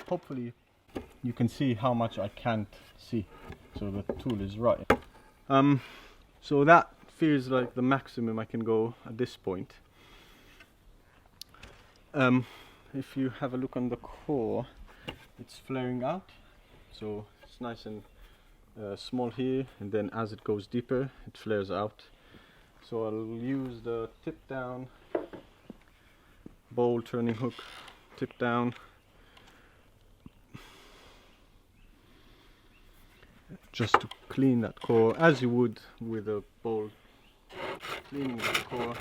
Hopefully you can see how much I can't see, so the tool is right. So that feels like the maximum I can go at this point. If you have a look on the core, it's flaring out, so it's nice and small here, and then as it goes deeper it flares out. So I'll use the tip down bowl turning hook, tip down, just to clean that core as you would with a bowl, cleaning that core.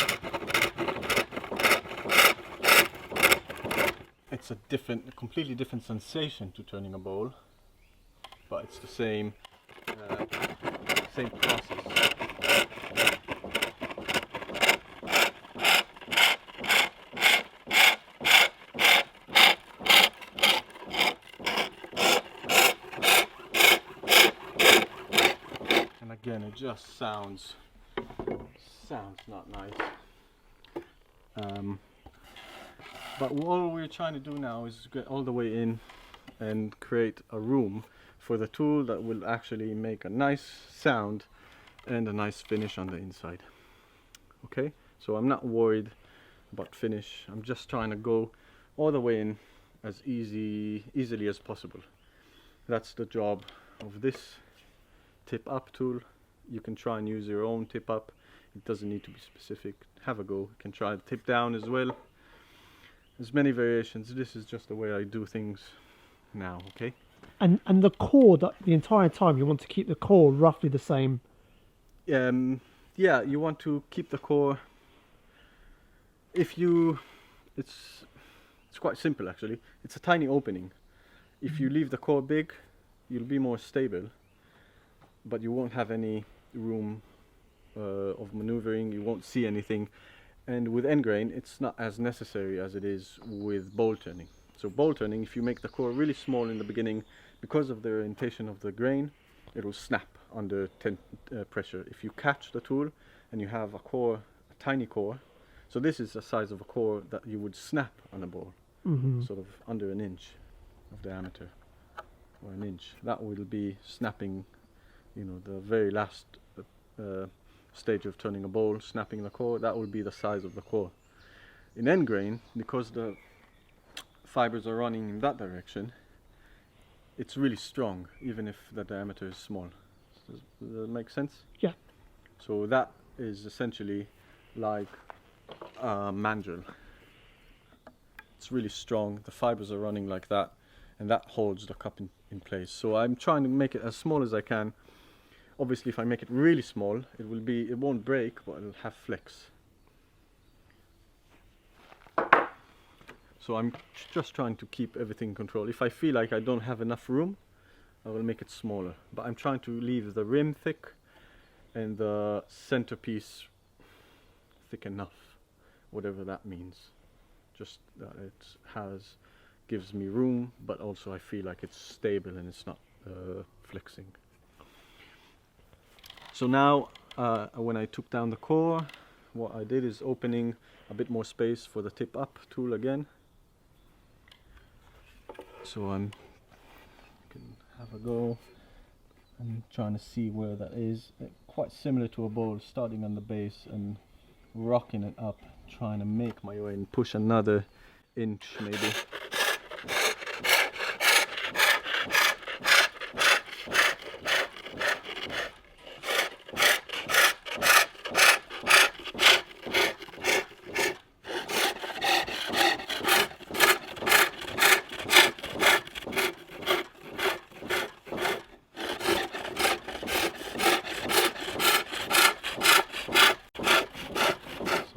It's a completely different sensation to turning a bowl, but it's the same process. again, it just sounds not nice. But all we're trying to do now is get all the way in and create a room for the tool that will actually make a nice sound and a nice finish on the inside. Okay, so I'm not worried about finish. I'm just trying to go all the way in as easily as possible. That's the job of this tip up tool. You can try and use your own tip up. It doesn't need to be specific. Have a go. You can try the tip down as well. There's many variations. This is just the way I do things now. Okay. And the core, that the entire time you want to keep the core roughly the same. Yeah, you want to keep the core. It's quite simple actually. It's a tiny opening. If you leave the core big, you'll be more stable, but you won't have any room of maneuvering. You won't see anything. And with end grain, it's not as necessary as it is with bowl turning. So bowl turning, if you make the core really small in the beginning, because of the orientation of the grain, it will snap under pressure. If you catch the tool and you have a tiny core, so this is the size of a core that you would snap on a bowl, sort of under an inch of diameter, or an inch. That will be snapping, the very last stage of turning a bowl, snapping the core. That will be the size of the core. In end grain, because the fibers are running in that direction, it's really strong, even if the diameter is small. Does that make sense? Yeah. So that is essentially like a mandrel. It's really strong. The fibers are running like that, and that holds the cup in place. So I'm trying to make it as small as I can. Obviously, if I make it really small, it won't break, but it'll have flex. So I'm just trying to keep everything in control. If I feel like I don't have enough room, I will make it smaller. But I'm trying to leave the rim thick and the centerpiece thick enough, whatever that means. Just that it gives me room, but also I feel like it's stable and it's not flexing. So now, when I took down the core, what I did is opening a bit more space for the tip up tool again. So I can have a go. I'm trying to see where that is. Quite similar to a bowl, starting on the base and rocking it up, trying to make my way and push another inch maybe.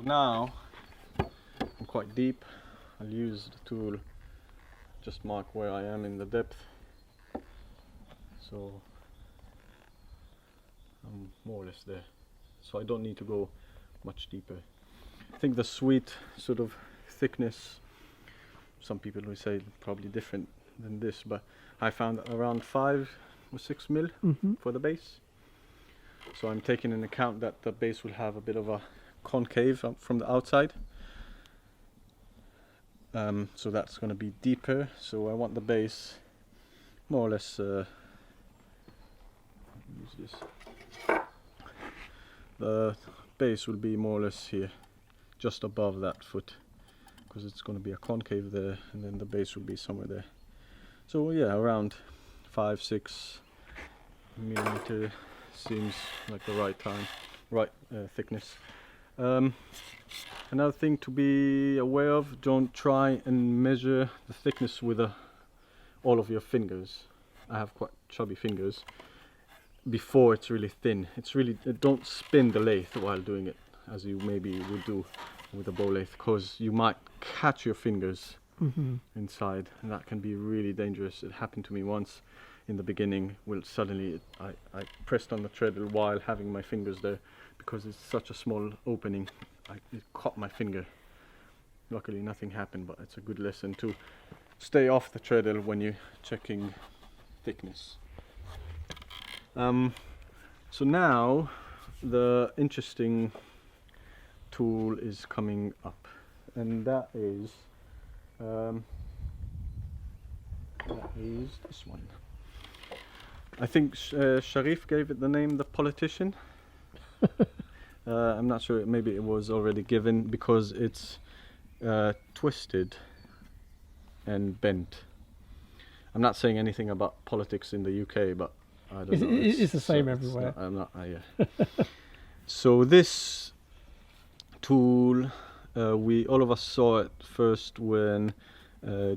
Now I'm quite deep. I'll use the tool, just mark where I am in the depth, so I'm more or less there, so I don't need to go much deeper. I think the sweet sort of thickness, some people will say probably different than this, but I found around 5 or 6 mil for the base. So I'm taking into account that the base will have a bit of a concave from the outside, so that's going to be deeper. So I want the base more or less use this. The base will be more or less here, just above that foot, because it's going to be a concave there, and then the base will be somewhere there. So yeah, around 5-6 millimeter seems like the right thickness. Another thing to be aware of, don't try and measure the thickness with all of your fingers. I have quite chubby fingers. Before it's really thin. Don't spin the lathe while doing it, as you maybe would do with a bowl lathe, because you might catch your fingers inside, and that can be really dangerous. It happened to me once in the beginning. Well, suddenly I pressed on the treadle while having my fingers there, because it's such a small opening. It caught my finger. Luckily nothing happened, but it's a good lesson to stay off the treadle when you're checking thickness. So now the interesting tool is coming up, and that is this one. I think Sharif gave it the name the politician. I'm not sure, maybe it was already given because it's twisted and bent. I'm not saying anything about politics in the UK, but I don't know. It's the same everywhere. I'm not. Yeah. So this tool, we all of us saw it first when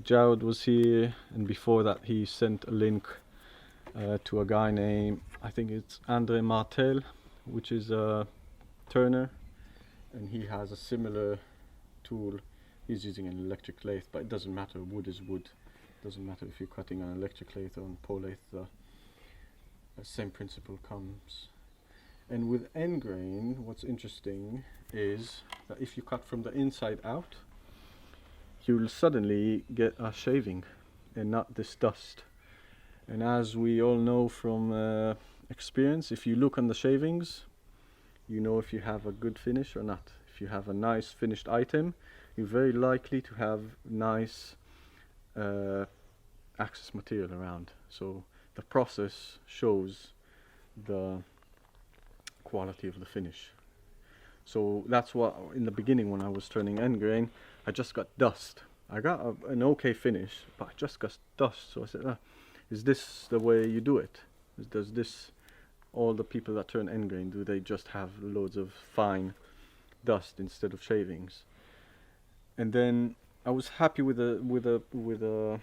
Jared was here, and before that he sent a link to a guy named, I think it's Andre Martel, which is a turner, and he has a similar tool. He's using an electric lathe, but it doesn't matter. Wood is wood. Doesn't matter if you're cutting on electric lathe or on pole lathe. The same principle comes. And with end grain, what's interesting is that if you cut from the inside out, you'll suddenly get a shaving and not this dust. And as we all know from experience, if you look on the shavings, you know if you have a good finish or not. If you have a nice finished item, you're very likely to have nice access material around. So the process shows the quality of the finish. So that's what, in the beginning when I was turning end grain, I just got dust. I got an okay finish, but I just got dust. So I said, is this the way you do it? Does this, all the people that turn end grain, do they just have loads of fine dust instead of shavings? And then I was happy with a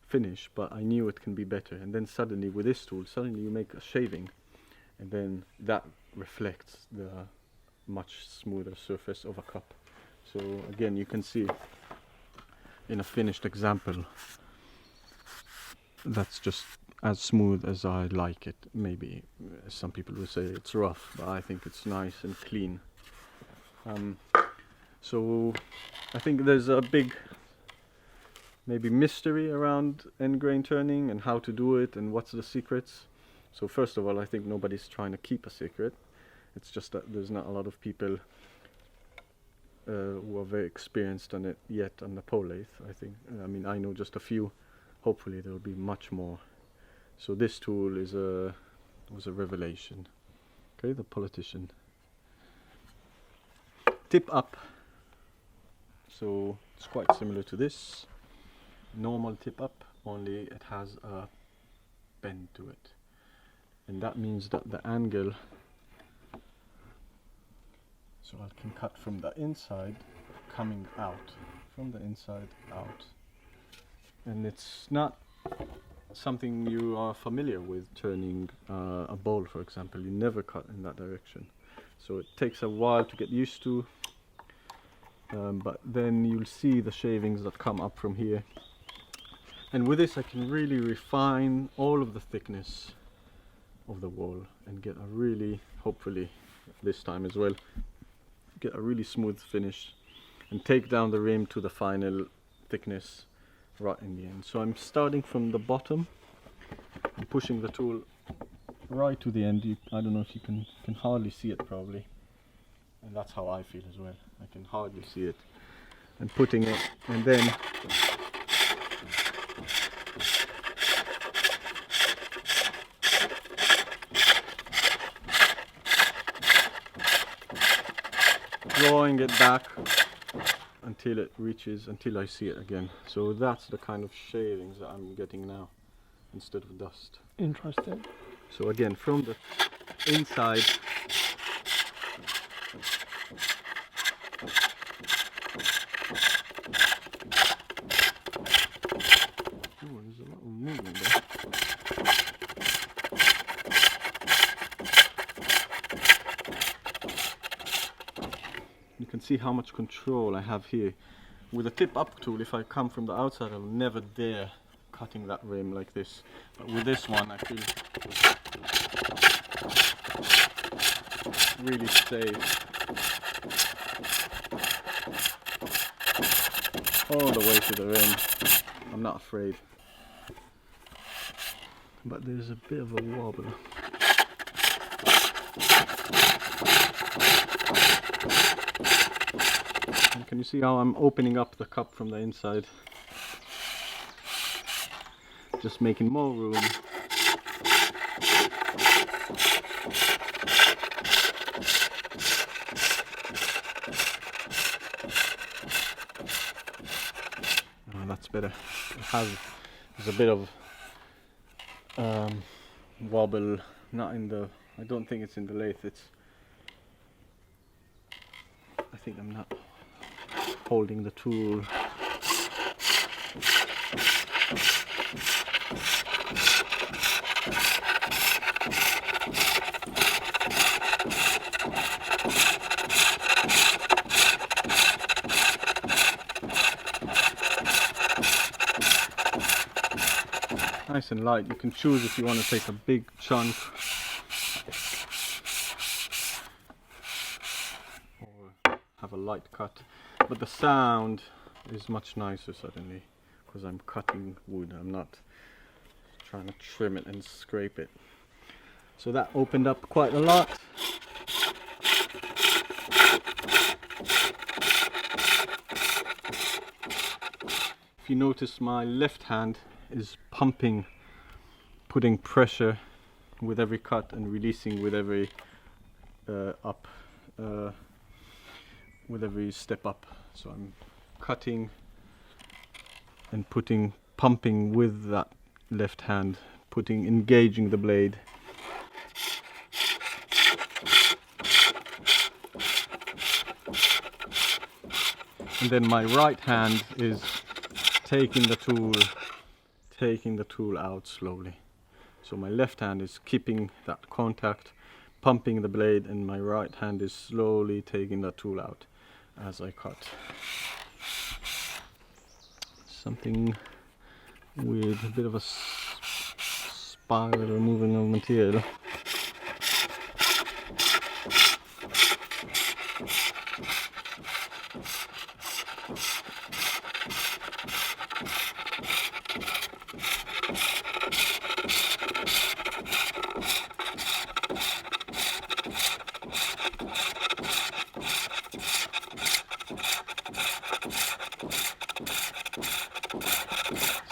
finish, but I knew it can be better. And then suddenly with this tool, suddenly you make a shaving, and then that reflects the much smoother surface of a cup. So again, you can see in a finished example, that's just as smooth as I like it. Maybe some people will say it's rough, but I think it's nice and clean. So I think there's a big maybe mystery around end grain turning and how to do it and what's the secrets. So first of all, I think nobody's trying to keep a secret. It's just that there's not a lot of people who are very experienced on it yet on the pole lathe. I think, I mean, I know just a few. Hopefully there will be much more. So this tool was a revelation. Okay, the politician. Tip up. So it's quite similar to this normal tip up, only it has a bend to it, and that means that the angle, so I can cut from the inside coming out, from the inside out, and it's not something you are familiar with turning a bowl, for example. You never cut in that direction, so it takes a while to get used to. But then you'll see the shavings that come up from here, and with this I can really refine all of the thickness of the wall and get a really, hopefully this time as well, get a really smooth finish and take down the rim to the final thickness right in the end. So I'm starting from the bottom and pushing the tool right to the end. I don't know if you can hardly see it probably. And that's how I feel as well. I can hardly see it. And putting it, and then drawing it back until it reaches, until I see it again. So that's the kind of shavings that I'm getting now instead of dust. Interesting. So again, from the inside, there's a lot of movement there. You can see how much control I have here. With a tip up tool, if I come from the outside, I'll never dare cutting that rim like this. But with this one, I feel really safe. All the way to the rim. I'm not afraid. but there's a bit of a wobble. And can you see how I'm opening up the cup from the inside? Just making more room. Oh, that's better. There's a bit of wobble, not in the, I don't think it's in the lathe, I think I'm not holding the tool. Nice and light. You can choose if you want to take a big chunk or have a light cut, but the sound is much nicer suddenly because I'm cutting wood. I'm not trying to trim it and scrape it. So that opened up quite a lot. If you notice, my left hand is pumping, putting pressure with every cut and releasing with every with every step up. So I'm cutting and pumping with that left hand, engaging the blade. And then my right hand is taking the tool out slowly. So my left hand is keeping that contact, pumping the blade, and my right hand is slowly taking the tool out as I cut. Something with a bit of a spiral moving of material.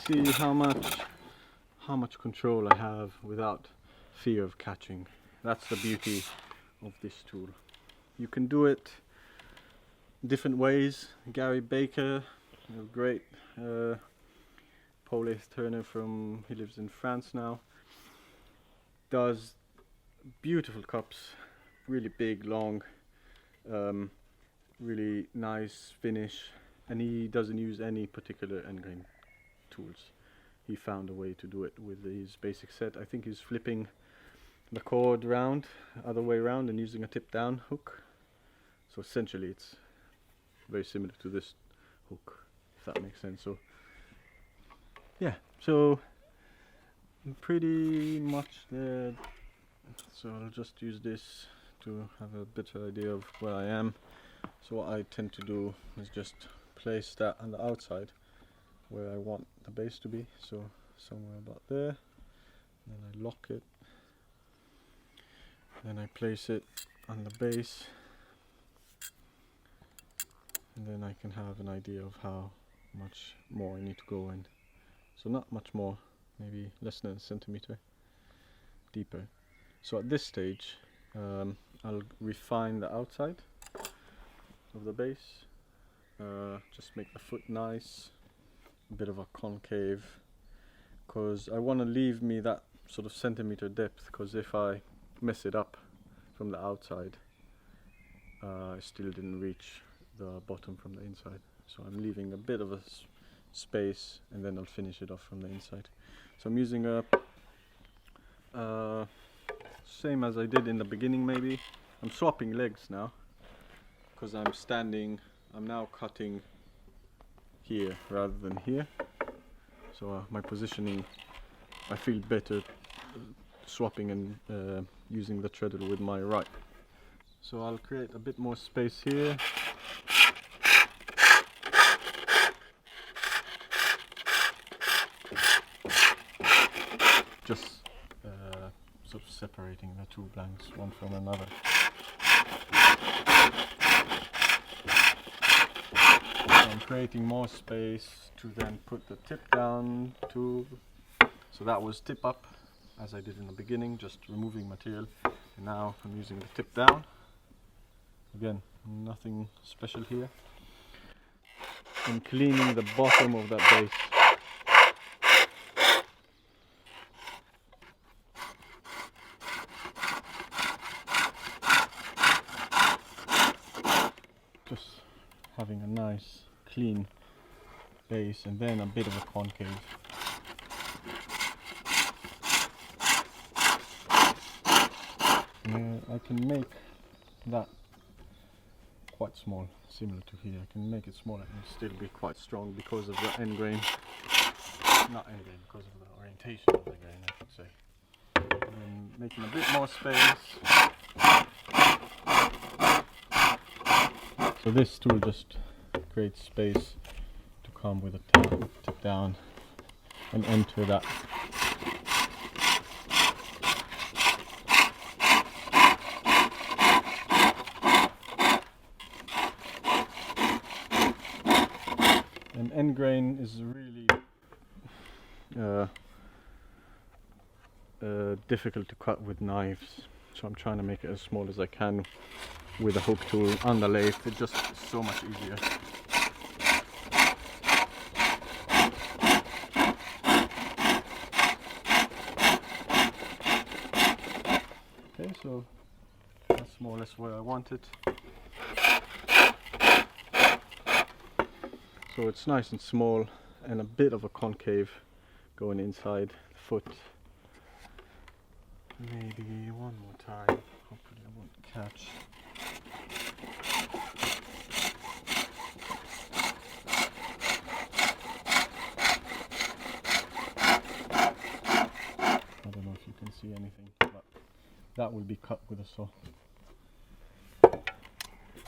See how much control I have without fear of catching. That's the beauty of this tool. You can do it different ways. Gary Baker, a great pole lathe turner he lives in France now, does beautiful cups, really big, long, really nice finish, and he doesn't use any particular end grain tools. He found a way to do it with his basic set. I think he's flipping the cord round, other way around, and using a tip down hook. So essentially it's very similar to this hook, if that makes sense. So yeah, so pretty much there. So I'll just use this to have a better idea of where I am. So what I tend to do is just place that on the outside where I want the base to be, so somewhere about there. Then I lock it, then I place it on the base, and then I can have an idea of how much more I need to go in. So not much more, maybe less than a centimeter deeper. So at this stage I'll refine the outside of the base, just make the foot nice, a bit of a concave, because I want to leave me that sort of centimeter depth, because if I mess it up from the outside I still didn't reach the bottom from the inside. So I'm leaving a bit of a space, and then I'll finish it off from the inside. So I'm using a same as I did in the beginning. Maybe I'm swapping legs now because I'm now cutting here rather than here, so my positioning, I feel better swapping and using the treadle with my right. So I'll create a bit more space here. Just separating the two blanks one from another. So I'm creating more space to then put the tip down to, so that was tip up as I did in the beginning, just removing material, and now I'm using the tip down. Again, nothing special here. I'm cleaning the bottom of that base. Just having a nice clean base and then a bit of a concave. I can make that quite small, similar to here. I can make it smaller and still be quite strong because of the end grain. Not end grain, because of the orientation of the grain, I should say. And then making a bit more space. So this tool just creates space to come with a tip down and enter that. And end grain is really difficult to cut with knives, so I'm trying to make it as small as I can with a hook tool on the lathe. It's just so much easier. Okay, so that's more or less where I want it. So it's nice and small and a bit of a concave going inside the foot. Maybe one more time, hopefully I won't catch. I don't know if you can see anything, but that will be cut with a saw.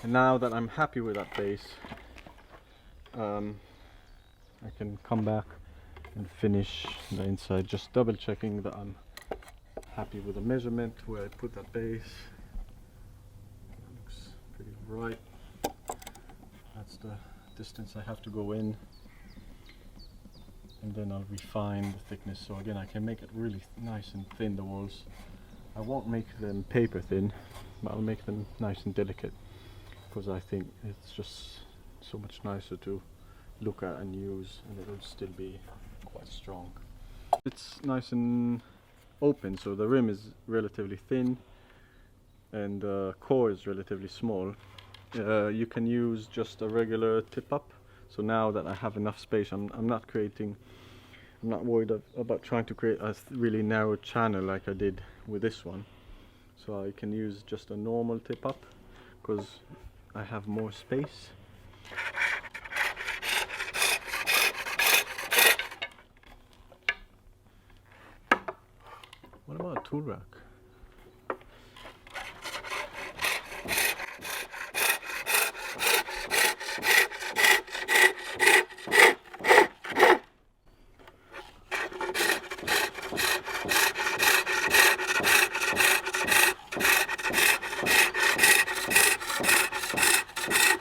And now that I'm happy with that base, I can come back and finish the inside, just double checking that I'm happy with the measurement where I put that base. That looks pretty right. That's the distance I have to go in, and then I'll refine the thickness. So again, I can make it really nice and thin, the walls. I won't make them paper thin, but I'll make them nice and delicate, because I think it's just so much nicer to look at and use, and it will still be quite strong. It's nice and open, so the rim is relatively thin and the core is relatively small. You can use just a regular tip up. So now that I have enough space, I'm not worried about trying to create a really narrow channel like I did with this one. So I can use just a normal tip up because I have more space. What about a tool rack?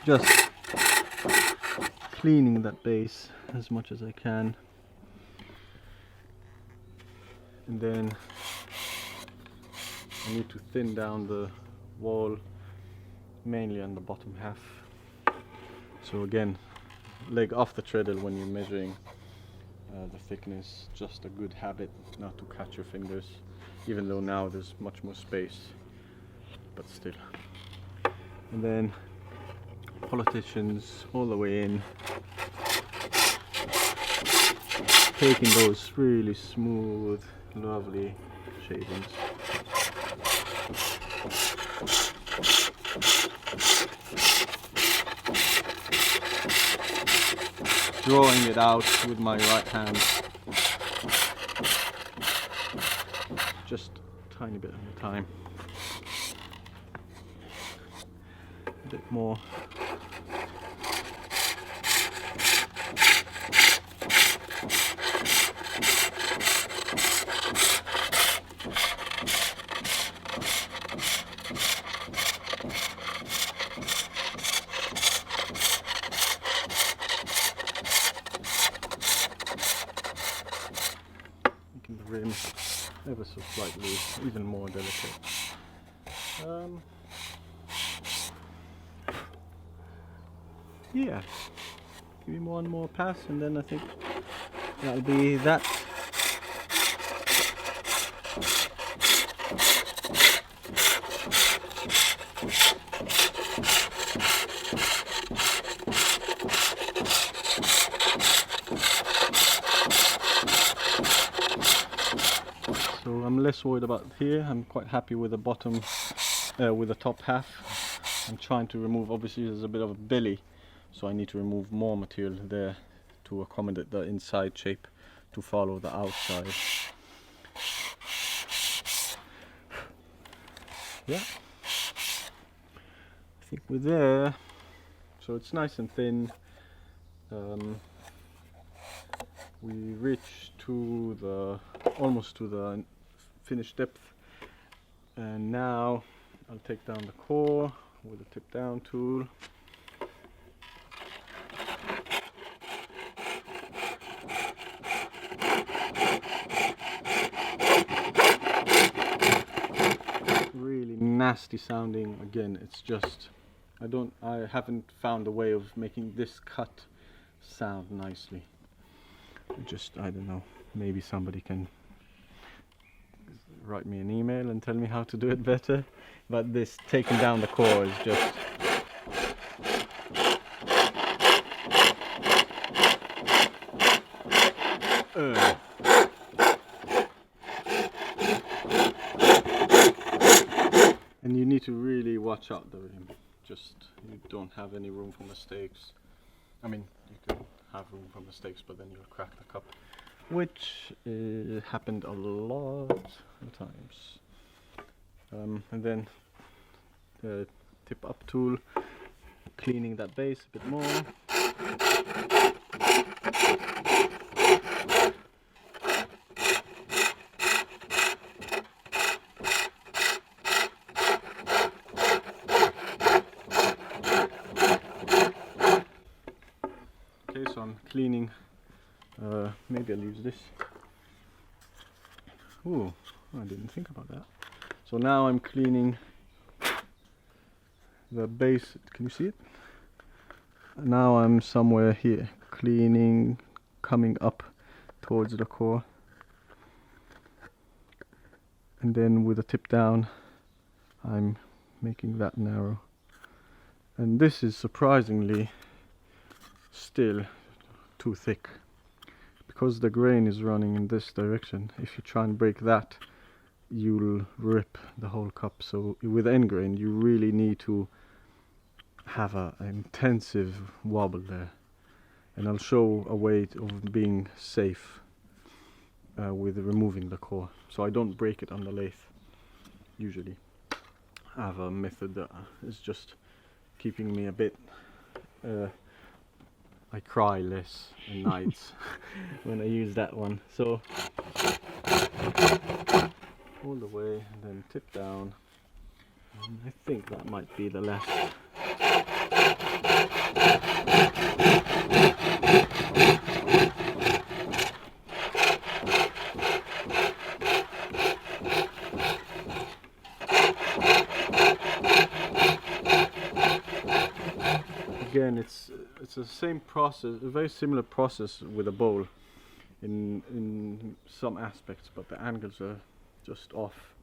Just cleaning that base as much as I can, and then I need to thin down the wall, mainly on the bottom half. So again, leg off the treadle when you're measuring the thickness. Just a good habit not to catch your fingers, even though now there's much more space, but still. And then politicians all the way in, taking those really smooth, lovely shavings. Drawing it out with my right hand, just a tiny bit at a time. A bit more. rim ever so slightly, even more delicate. Yeah, give him one more pass and then I think that'll be that. So I'm less worried about here. I'm quite happy with the bottom, with the top half. I'm trying to remove, obviously there's a bit of a belly, so I need to remove more material there to accommodate the inside shape to follow the outside. Yeah, I think we're there. So it's nice and thin. We reach to the almost to the finished depth, and now I'll take down the core with a tip down tool. Really nasty sounding. Again, it's just I haven't found a way of making this cut sound nicely. I don't know, maybe somebody can write me an email and tell me how to do it better, but this taking down the core is just and you need to really watch out the rim. Just, you don't have any room for mistakes. I mean, you can have room for mistakes, but then you'll crack the cup, which happened a lot of times. And then the tip up tool, cleaning that base a bit more. Okay, so I'm cleaning. Maybe I'll use this. Ooh, I didn't think about that. So now I'm cleaning the base. Can you see it? Now I'm somewhere here, cleaning, coming up towards the core, and then with a tip down I'm making that narrow. And this is surprisingly still too thick, because the grain is running in this direction. If you try and break that, you'll rip the whole cup. So with end grain you really need to have an intensive wobble there, and I'll show a way of being safe with removing the core, so I don't break it on the lathe. Usually I have a method that is just keeping me a bit I cry less at nights when I use that one. So all the way and then tip down, and I think that might be the last. Again, it's the same process, a very similar process with a bowl in some aspects, but the angles are just off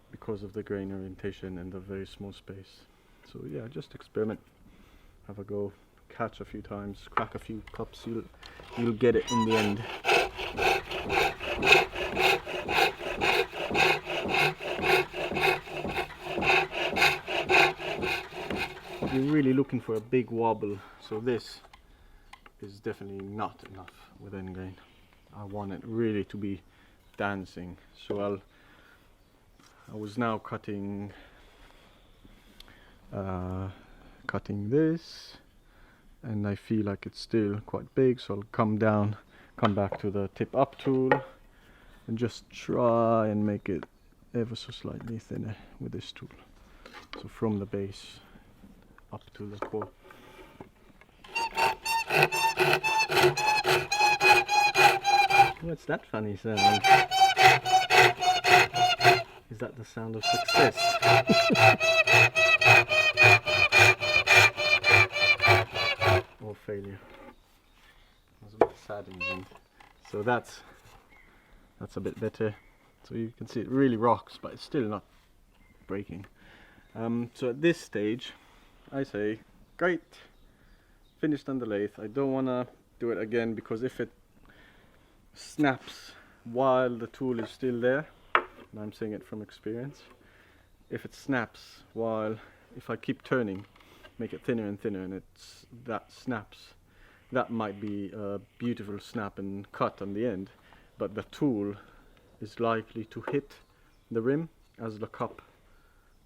because of the grain orientation and the very small space. So yeah, just experiment, have a go, catch a few times, crack a few cups, you'll get it in the end. You're really looking for a big wobble, so this is definitely not enough with end grain. I want it really to be dancing. So I was now cutting this, and I feel like it's still quite big, so I'll come back to the tip up tool and just try and make it ever so slightly thinner with this tool. So from the base up to the core. Yeah, What's that funny sound? Is that the sound of success? Or failure? It was a bit sad in the end. So that's a bit better. So you can see it really rocks, but it's still not breaking. So at this stage, I say, great, finished on the lathe. I don't want to do it again, because if it snaps while the tool is still there, and I'm saying it from experience, if it snaps if I keep turning, make it thinner and thinner, and that snaps, that might be a beautiful snap and cut on the end, but the tool is likely to hit the rim as the cup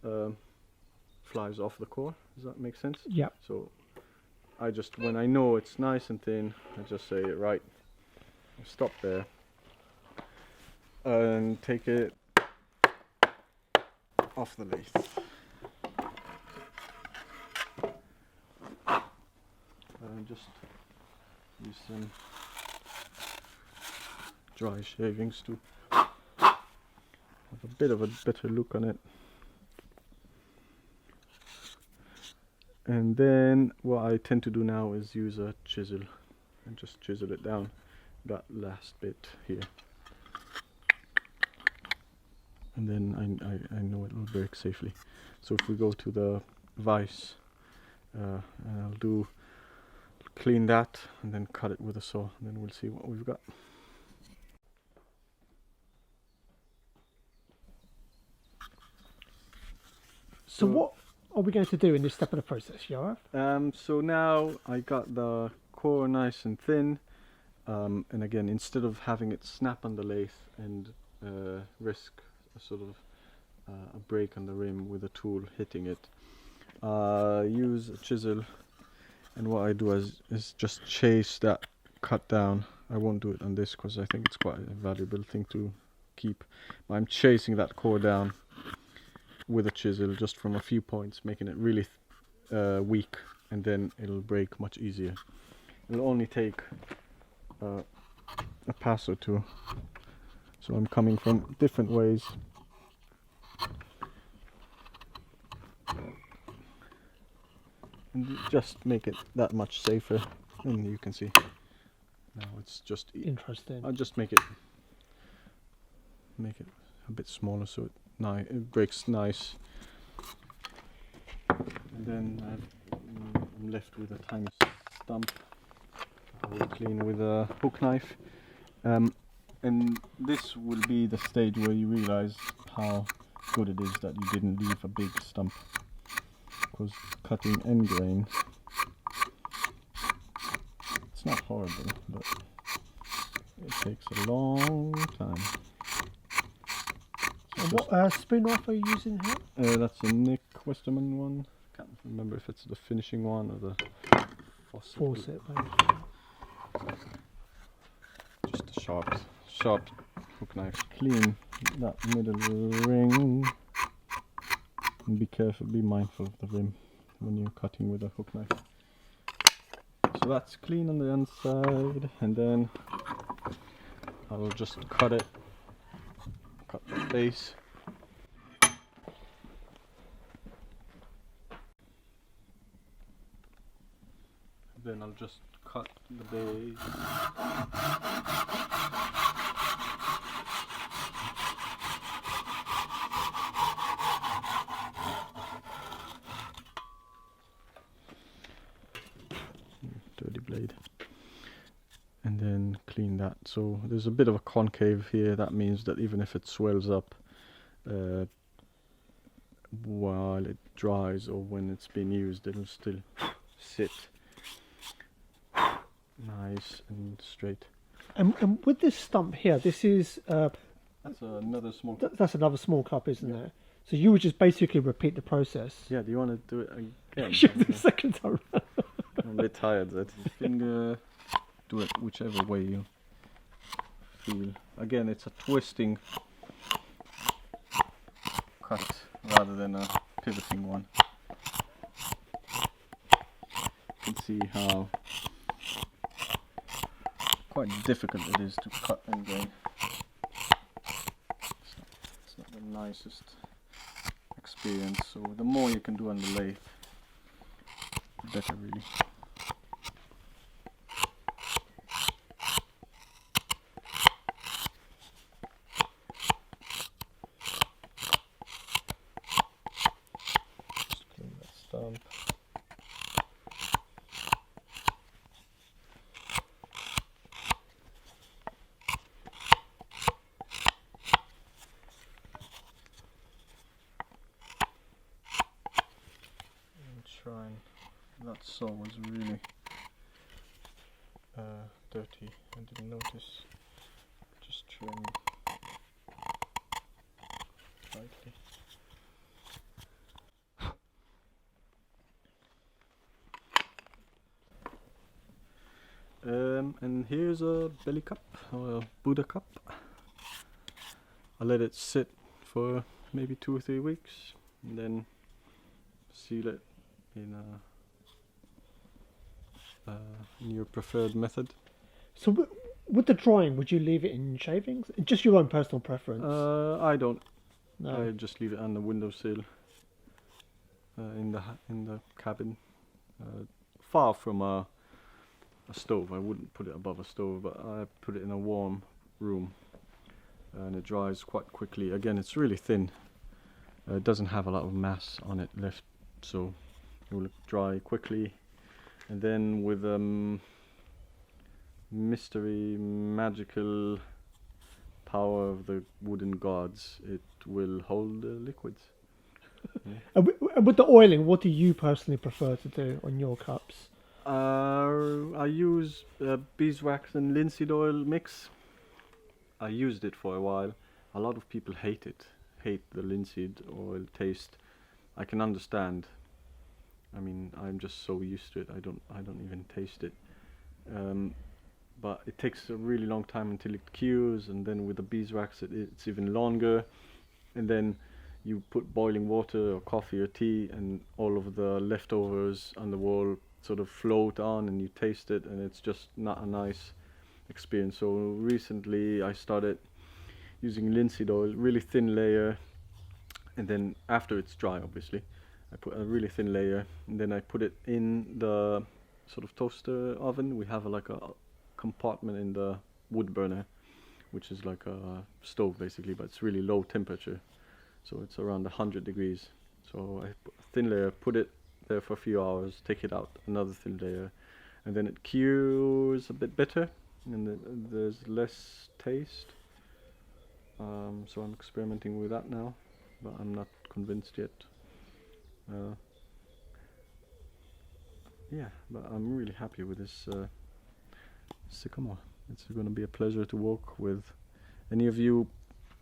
flies off the core. Does that make sense? Yeah. So I just, when I know it's nice and thin, I just say, right, stop there and take it off the lathe. And just use some dry shavings to have a bit of a better look on it. And then what I tend to do now is use a chisel and just chisel it down, that last bit here. And then I know it will break safely. So if we go to the vise, I'll clean that and then cut it with a saw, and then we'll see what we've got. So what are we going to do in this step of the process, Yoav? So now I got the core nice and thin, and again, instead of having it snap on the lathe and risk a sort of a break on the rim with a tool hitting it, use a chisel, and what I do is just chase that cut down. I won't do it on this because I think it's quite a valuable thing to keep. I'm chasing that core down with a chisel just from a few points, making it really weak, and then it'll break much easier. It'll only take a pass or two. So I'm coming from different ways. And just make it that much safer, and you can see now it's just Interesting. I'll just make it a bit smaller so it breaks nice. And then I'm left with a tiny stump I will clean with a hook knife, and this will be the stage where you realize how good it is that you didn't leave a big stump, because cutting end grain, it's not horrible, but it takes a long time. And what spin knife are you using here? That's a Nick Westerman one. Can't remember if it's the finishing one or the Faucet. Just a sharp hook knife. Clean that middle ring, and be careful, be mindful of the rim when you're cutting with a hook knife. So that's clean on the inside, and then I will just cut the base. Then I'll just cut the base. Dirty blade. And then clean that. So there's a bit of a concave here. That means that even if it swells up while it dries or when it's been used, it'll still sit nice and straight. And with this stump here, this is That's another small. that's another small cup, isn't it? So you would just basically repeat the process. Yeah. Do you want to do it again? The second time round. I'm a bit tired. That you can do it whichever way you feel. Again, it's a twisting cut rather than a pivoting one. You can see how quite difficult it is to cut end grain. It's not the nicest experience, so the more you can do on the lathe, the better really. Just clean that stump. That saw was really dirty. I didn't notice. Just trim lightly. And here's a belly cup or a Buddha cup. I let it sit for maybe 2 or 3 weeks and then seal it in your preferred method. So with the drying, would you leave it in shavings? Just your own personal preference? I don't. No. I just leave it on the windowsill in the cabin, far from a stove. I wouldn't put it above a stove, but I put it in a warm room, and it dries quite quickly. Again, it's really thin. It doesn't have a lot of mass on it left, so it will dry quickly. And then with mystery magical power of the wooden gods, it will hold the liquids. Yeah. And with the oiling, what do you personally prefer to do on your cups? I use beeswax and linseed oil mix. I used it for a while. A lot of people hate the linseed oil taste. I can understand. I mean, I'm just so used to it. I don't even taste it. But it takes a really long time until it cures, and then with the beeswax it's even longer. And then you put boiling water or coffee or tea, and all of the leftovers on the wall sort of float on, and you taste it, and it's just not a nice experience. So recently I started using linseed oil, really thin layer, and then after it's dry, obviously, I put a really thin layer, and then I put it in the sort of toaster oven. We have like a compartment in the wood burner, which is like a stove basically, but it's really low temperature, so it's around 100 degrees. So I put a thin layer, put it there for a few hours, take it out, another thin layer, and then it cures a bit better, and there's less taste. So I'm experimenting with that now, but I'm not convinced yet. Yeah, but I'm really happy with this sycamore. It's going to be a pleasure to work with. Any of you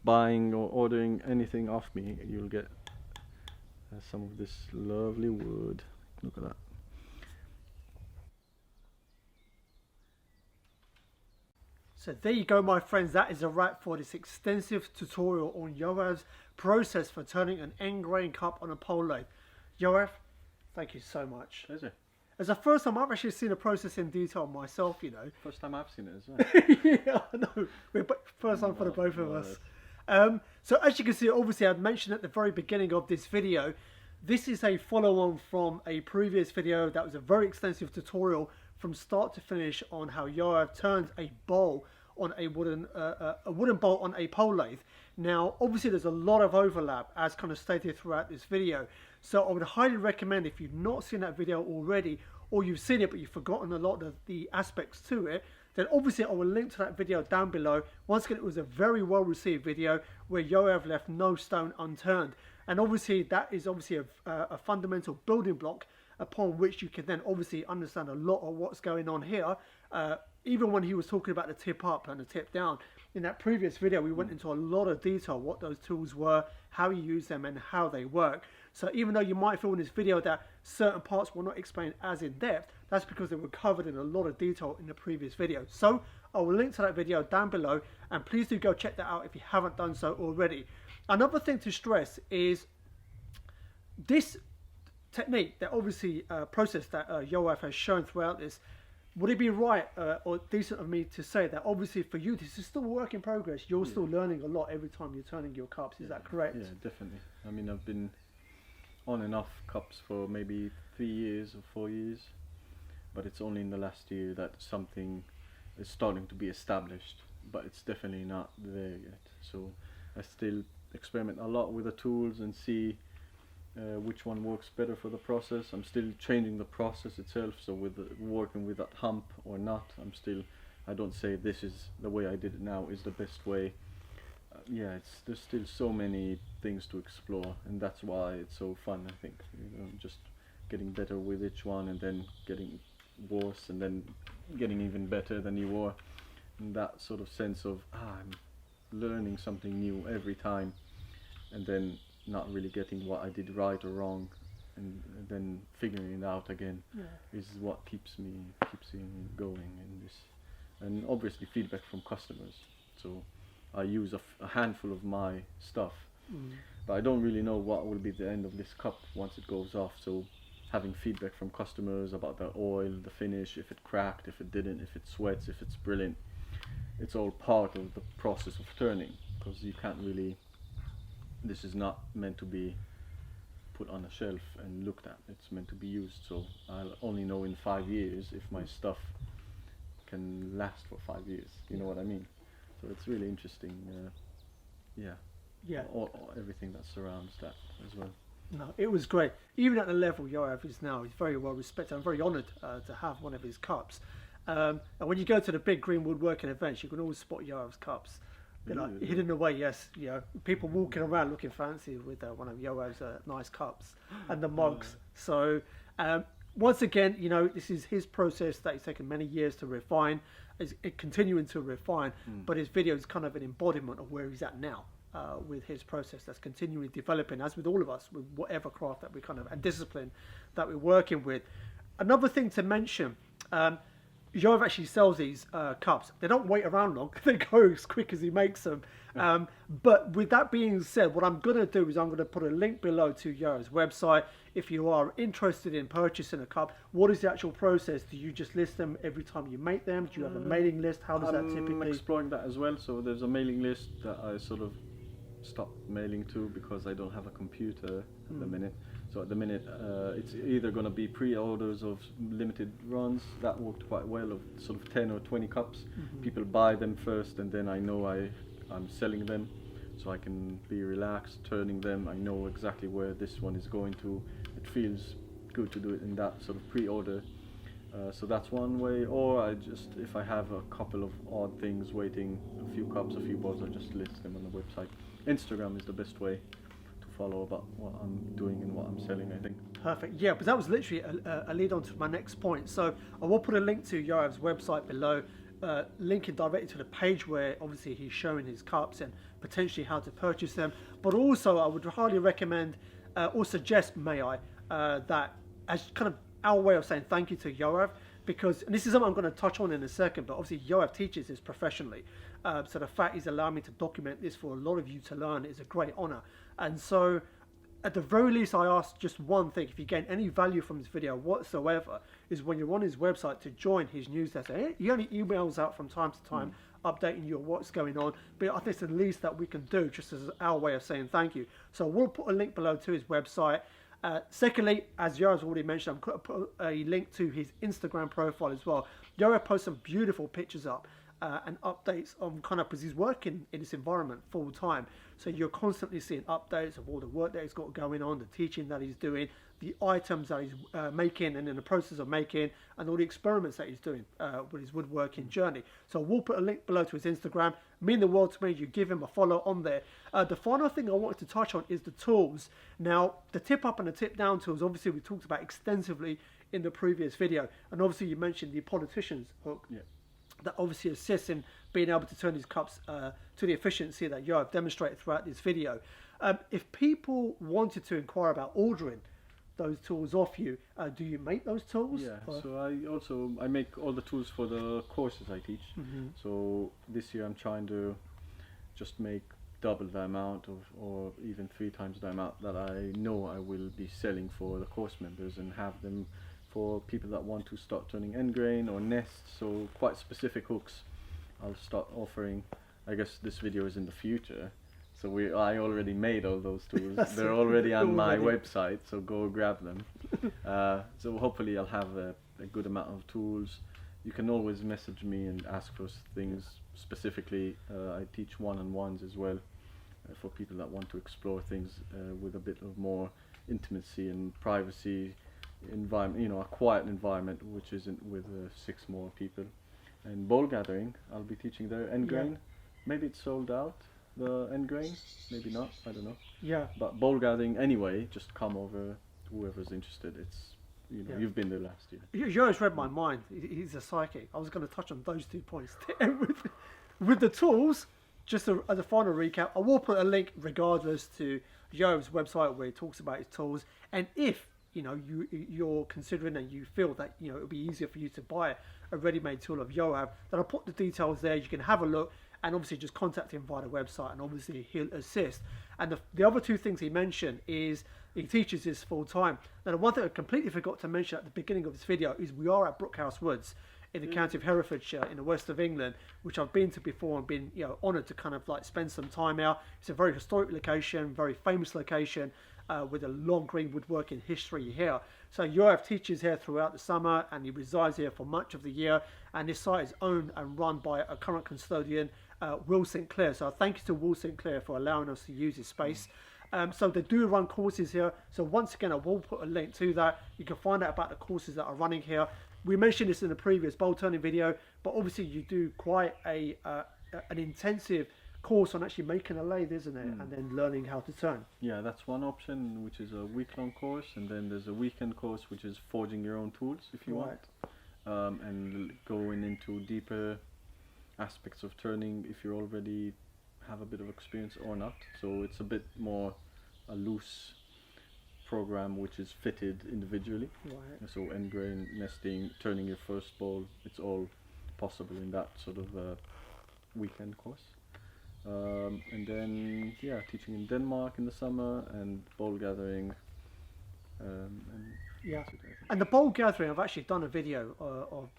buying or ordering anything off me, you'll get some of this lovely wood. Look at that. So there you go, my friends. That is a wrap for this extensive tutorial on Yoav's process for turning an end grain cup on a pole lathe. Yoav, thank you so much. Pleasure. It's the first time I've actually seen a process in detail myself, you know. First time I've seen it as well. Yeah, I know. First time for the both of us. So as you can see, obviously I'd mentioned at the very beginning of this video, this is a follow-on from a previous video that was a very extensive tutorial from start to finish on how Yoav turns a bowl on a wooden bowl on a pole lathe. Now, obviously there's a lot of overlap as kind of stated throughout this video. So I would highly recommend, if you've not seen that video already, or you've seen it but you've forgotten a lot of the aspects to it, then obviously I will link to that video down below. Once again, it was a very well received video where Yoav left no stone unturned. And obviously that is obviously a fundamental building block upon which you can then obviously understand a lot of what's going on here. Even when he was talking about the tip up and the tip down, in that previous video we went into a lot of detail what those tools were, how you use them, and how they work. So even though you might feel in this video that certain parts were not explained as in depth, that's because they were covered in a lot of detail in the previous video. So I will link to that video down below, and please do go check that out if you haven't done so already. Another thing to stress is this technique, that obviously process that Yoav has shown throughout this, would it be right or decent of me to say that obviously for you this is still a work in progress? You're still learning a lot every time you're turning your cups. Is that correct? Yeah, definitely. I mean, I've been on and off cups for maybe 3 years or 4 years, but it's only in the last year that something is starting to be established, but it's definitely not there yet. So I still experiment a lot with the tools and see which one works better for the process. I'm still changing the process itself, so with working with that hump or not, I don't say this is the way I did it now is the best way. There's still so many things to explore, and that's why it's so fun. I think just getting better with each one, and then getting worse, and then getting even better than you were. And that sort of sense of I'm learning something new every time, and then not really getting what I did right or wrong, and then figuring it out again is what keeps me going in this. And obviously feedback from customers. So I use a handful of my stuff, but I don't really know what will be the end of this cup once it goes off. So having feedback from customers about the oil, the finish, if it cracked, if it didn't, if it sweats, if it's brilliant, it's all part of the process of turning, because you can't really, this is not meant to be put on a shelf and looked at. It's meant to be used. So I'll only know in 5 years if my stuff can last for 5 years. You know what I mean? So it's really interesting. Everything that surrounds that as well. No, it was great. Even at the level Yoav is now, he's very well respected. I'm very honoured to have one of his cups. And when you go to the big green woodworking events, you can always spot Yoav's cups. They're like hidden away, yes. You know, people walking around looking fancy with one of Yoav's nice cups and the mugs. So once again, you know, this is his process that he's taken many years to refine. Is continuing to refine, but his video is kind of an embodiment of where he's at now with his process that's continually developing, as with all of us, with whatever craft that we kind of and discipline that we're working with. Another thing to mention. Yoav actually sells these cups. They don't wait around long. They go as quick as he makes them. But with that being said, what I'm going to do is I'm going to put a link below to Yoav's website. If you are interested in purchasing a cup, what is the actual process? Do you just list them every time you make them? Do you have a mailing list? How does that typically? I'm exploring that as well. So there's a mailing list that I sort of stopped mailing to because I don't have a computer at the minute. So at the minute, it's either going to be pre-orders of limited runs. That worked quite well, of sort of 10 or 20 cups. People buy them first, and then I know I'm selling them, so I can be relaxed turning them. I know exactly where this one is going to. It feels good to do it in that sort of pre-order. So that's one way. Or I just, if I have a couple of odd things waiting, a few cups, a few balls, I just list them on the website. Instagram is the best way follow about what I'm doing and what I'm selling, I think. Perfect. Yeah, but that was literally a lead on to my next point. So I will put a link to Yoav's website below, linking directly to the page where obviously he's showing his cups and potentially how to purchase them. But also I would highly recommend or suggest, that as kind of our way of saying thank you to Yoav, because, and this is something I'm going to touch on in a second, but obviously Yoav teaches this professionally. So the fact he's allowed me to document this for a lot of you to learn is a great honor. And so at the very least, I ask just one thing. If you gain any value from this video whatsoever, is when you're on his website to join his newsletter. He only emails out from time to time, updating you on what's going on. But I think it's the least that we can do, just as our way of saying thank you. So we'll put a link below to his website. Secondly, as Yoav's already mentioned, I'm going to put a link to his Instagram profile as well. Yoav posts some beautiful pictures up and updates on kind of, because he's working in this environment full time. So you're constantly seeing updates of all the work that he's got going on, the teaching that he's doing, the items that he's making and in the process of making, and all the experiments that he's doing with his woodworking journey. So we'll put a link below to his Instagram. Mean the world to me. You give him a follow on there. The final thing I wanted to touch on is the tools. Now, the tip up and the tip down tools, obviously we talked about extensively in the previous video. And obviously you mentioned the politician's hook. Yeah. That obviously assists in being able to turn these cups to the efficiency that Yoav demonstrated throughout this video. If people wanted to inquire about ordering those tools off you, do you make those tools? Yeah, so I make all the tools for the courses I teach. So this year I'm trying to just make double the amount or even 3 times the amount that I know I will be selling for the course members, and have them for people that want to start turning end grain or nests, so quite specific hooks. I'll start offering. I guess this video is in the future, so I already made all those tools. They're already on my website, so go grab them. So hopefully I'll have a good amount of tools. You can always message me and ask for things specifically. I teach one-on-ones as well for people that want to explore things with a bit of more intimacy and privacy environment, you know, a quiet environment which isn't with 6 more people. And bowl gathering, I'll be teaching there. End grain, maybe it's sold out, the end grain, maybe not, I don't know. Yeah. But bowl gathering anyway, just come over, whoever's interested. It's, you know, you've been there last year. Yoav's read my mind. He's a psychic. I was going to touch on those 2 points. with the tools, just as a final recap, I will put a link regardless to Yoav's website where he talks about his tools. And if you know you're considering and you feel that you know it'll be easier for you to buy a ready-made tool of Yoav, then I'll put the details there. You can have a look and obviously just contact him via the website, and obviously he'll assist. And the other 2 things he mentioned is he teaches this full time. Now the one thing I completely forgot to mention at the beginning of this video is we are at Brookhouse Woods in the county of Herefordshire in the west of England, which I've been to before and been honoured to kind of like spend some time out. It's a very historic location, very famous location with a long green woodworking history here. So Yoav teaches here throughout the summer and he resides here for much of the year, and this site is owned and run by a current custodian, Will St. Clair. So thank you to Will St. Clair for allowing us to use his space. So they do run courses here. So once again, I will put a link to that. You can find out about the courses that are running here. We mentioned this in the previous bowl turning video, but obviously you do quite an intensive course on actually making a lathe, isn't it? And then learning how to turn. Yeah, that's one option, which is a week-long course, and then there's a weekend course which is forging your own tools if you want, and going into deeper aspects of turning if you already have a bit of experience or not. So it's a bit more a loose program which is fitted individually. So end grain, nesting, turning your first bowl, it's all possible in that sort of weekend course. And then teaching in Denmark in the summer and bowl gathering. And the bowl gathering, I've actually done a video of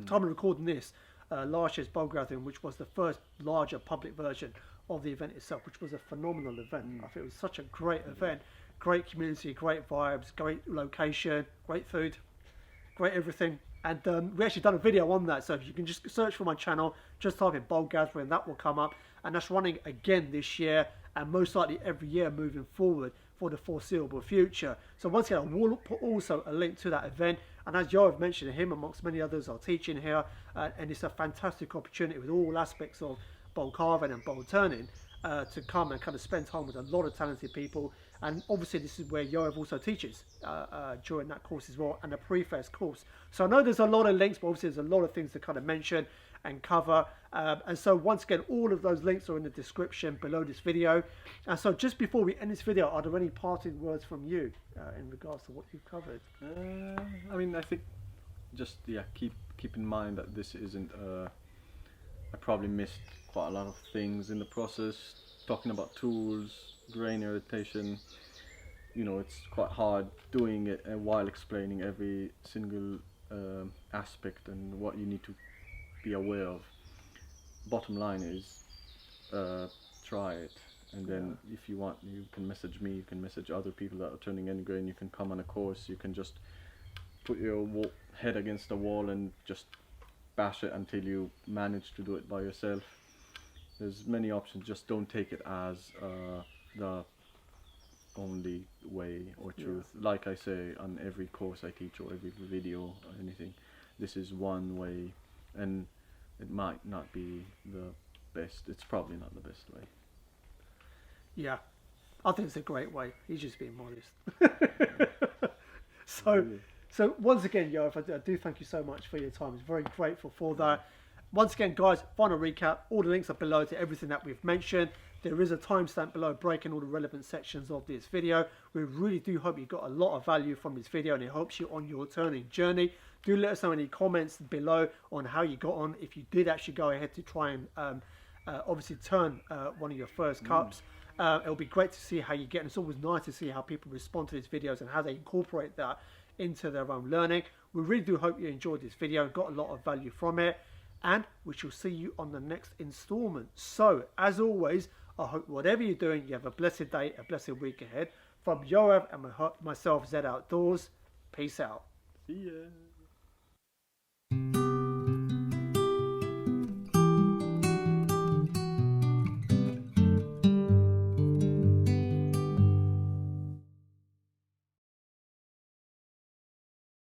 time of recording this, last year's bowl gathering, which was the first larger public version of the event itself, which was a phenomenal event. I think it was such a great event, great community, great vibes, great location, great food, great everything. And we actually done a video on that, so if you can just search for my channel, just type in bowl gathering, that will come up. And that's running again this year, and most likely every year moving forward for the foreseeable future. So once again, I will put also a link to that event. And as Yoav mentioned, him amongst many others are teaching here, and it's a fantastic opportunity with all aspects of bowl carving and bowl turning to come and kind of spend time with a lot of talented people. And obviously this is where Yoav also teaches during that course as well, and a pre-fest course. So I know there's a lot of links, but obviously there's a lot of things to kind of mention and cover. And so once again, all of those links are in the description below this video. And so just before we end this video, are there any parting words from you in regards to what you've covered? I mean, I think just keep in mind that this isn't I probably missed quite a lot of things in the process, talking about tools, grain irritation. You know, it's quite hard doing it while explaining every single aspect and what you need to be aware of. Bottom line is try it, and then if you want, you can message me, you can message other people that are turning end grain, you can come on a course, you can just put your head against the wall and just bash it until you manage to do it by yourself. There's many options, just don't take it as the only way or truth. Like I say on every course I teach or every video or anything, this is one way, and it might not be the best. It's probably not the best way. Yeah, I think it's a great way. He's just being modest. So once again, Yoav, I do thank you so much for your time. I'm very grateful for that. Once again, guys, final recap. All the links are below to everything that we've mentioned. There is a timestamp below breaking all the relevant sections of this video. We really do hope you got a lot of value from this video and it helps you on your turning journey. Do let us know any comments below on how you got on, if you did actually go ahead to try and obviously turn one of your first cups. It'll be great to see how you get, and it's always nice to see how people respond to these videos and how they incorporate that into their own learning. We really do hope you enjoyed this video and got a lot of value from it. And we shall see you on the next installment. So, as always, I hope whatever you're doing, you have a blessed day, a blessed week ahead. From Yoav and myself, Zed Outdoors, peace out. See ya.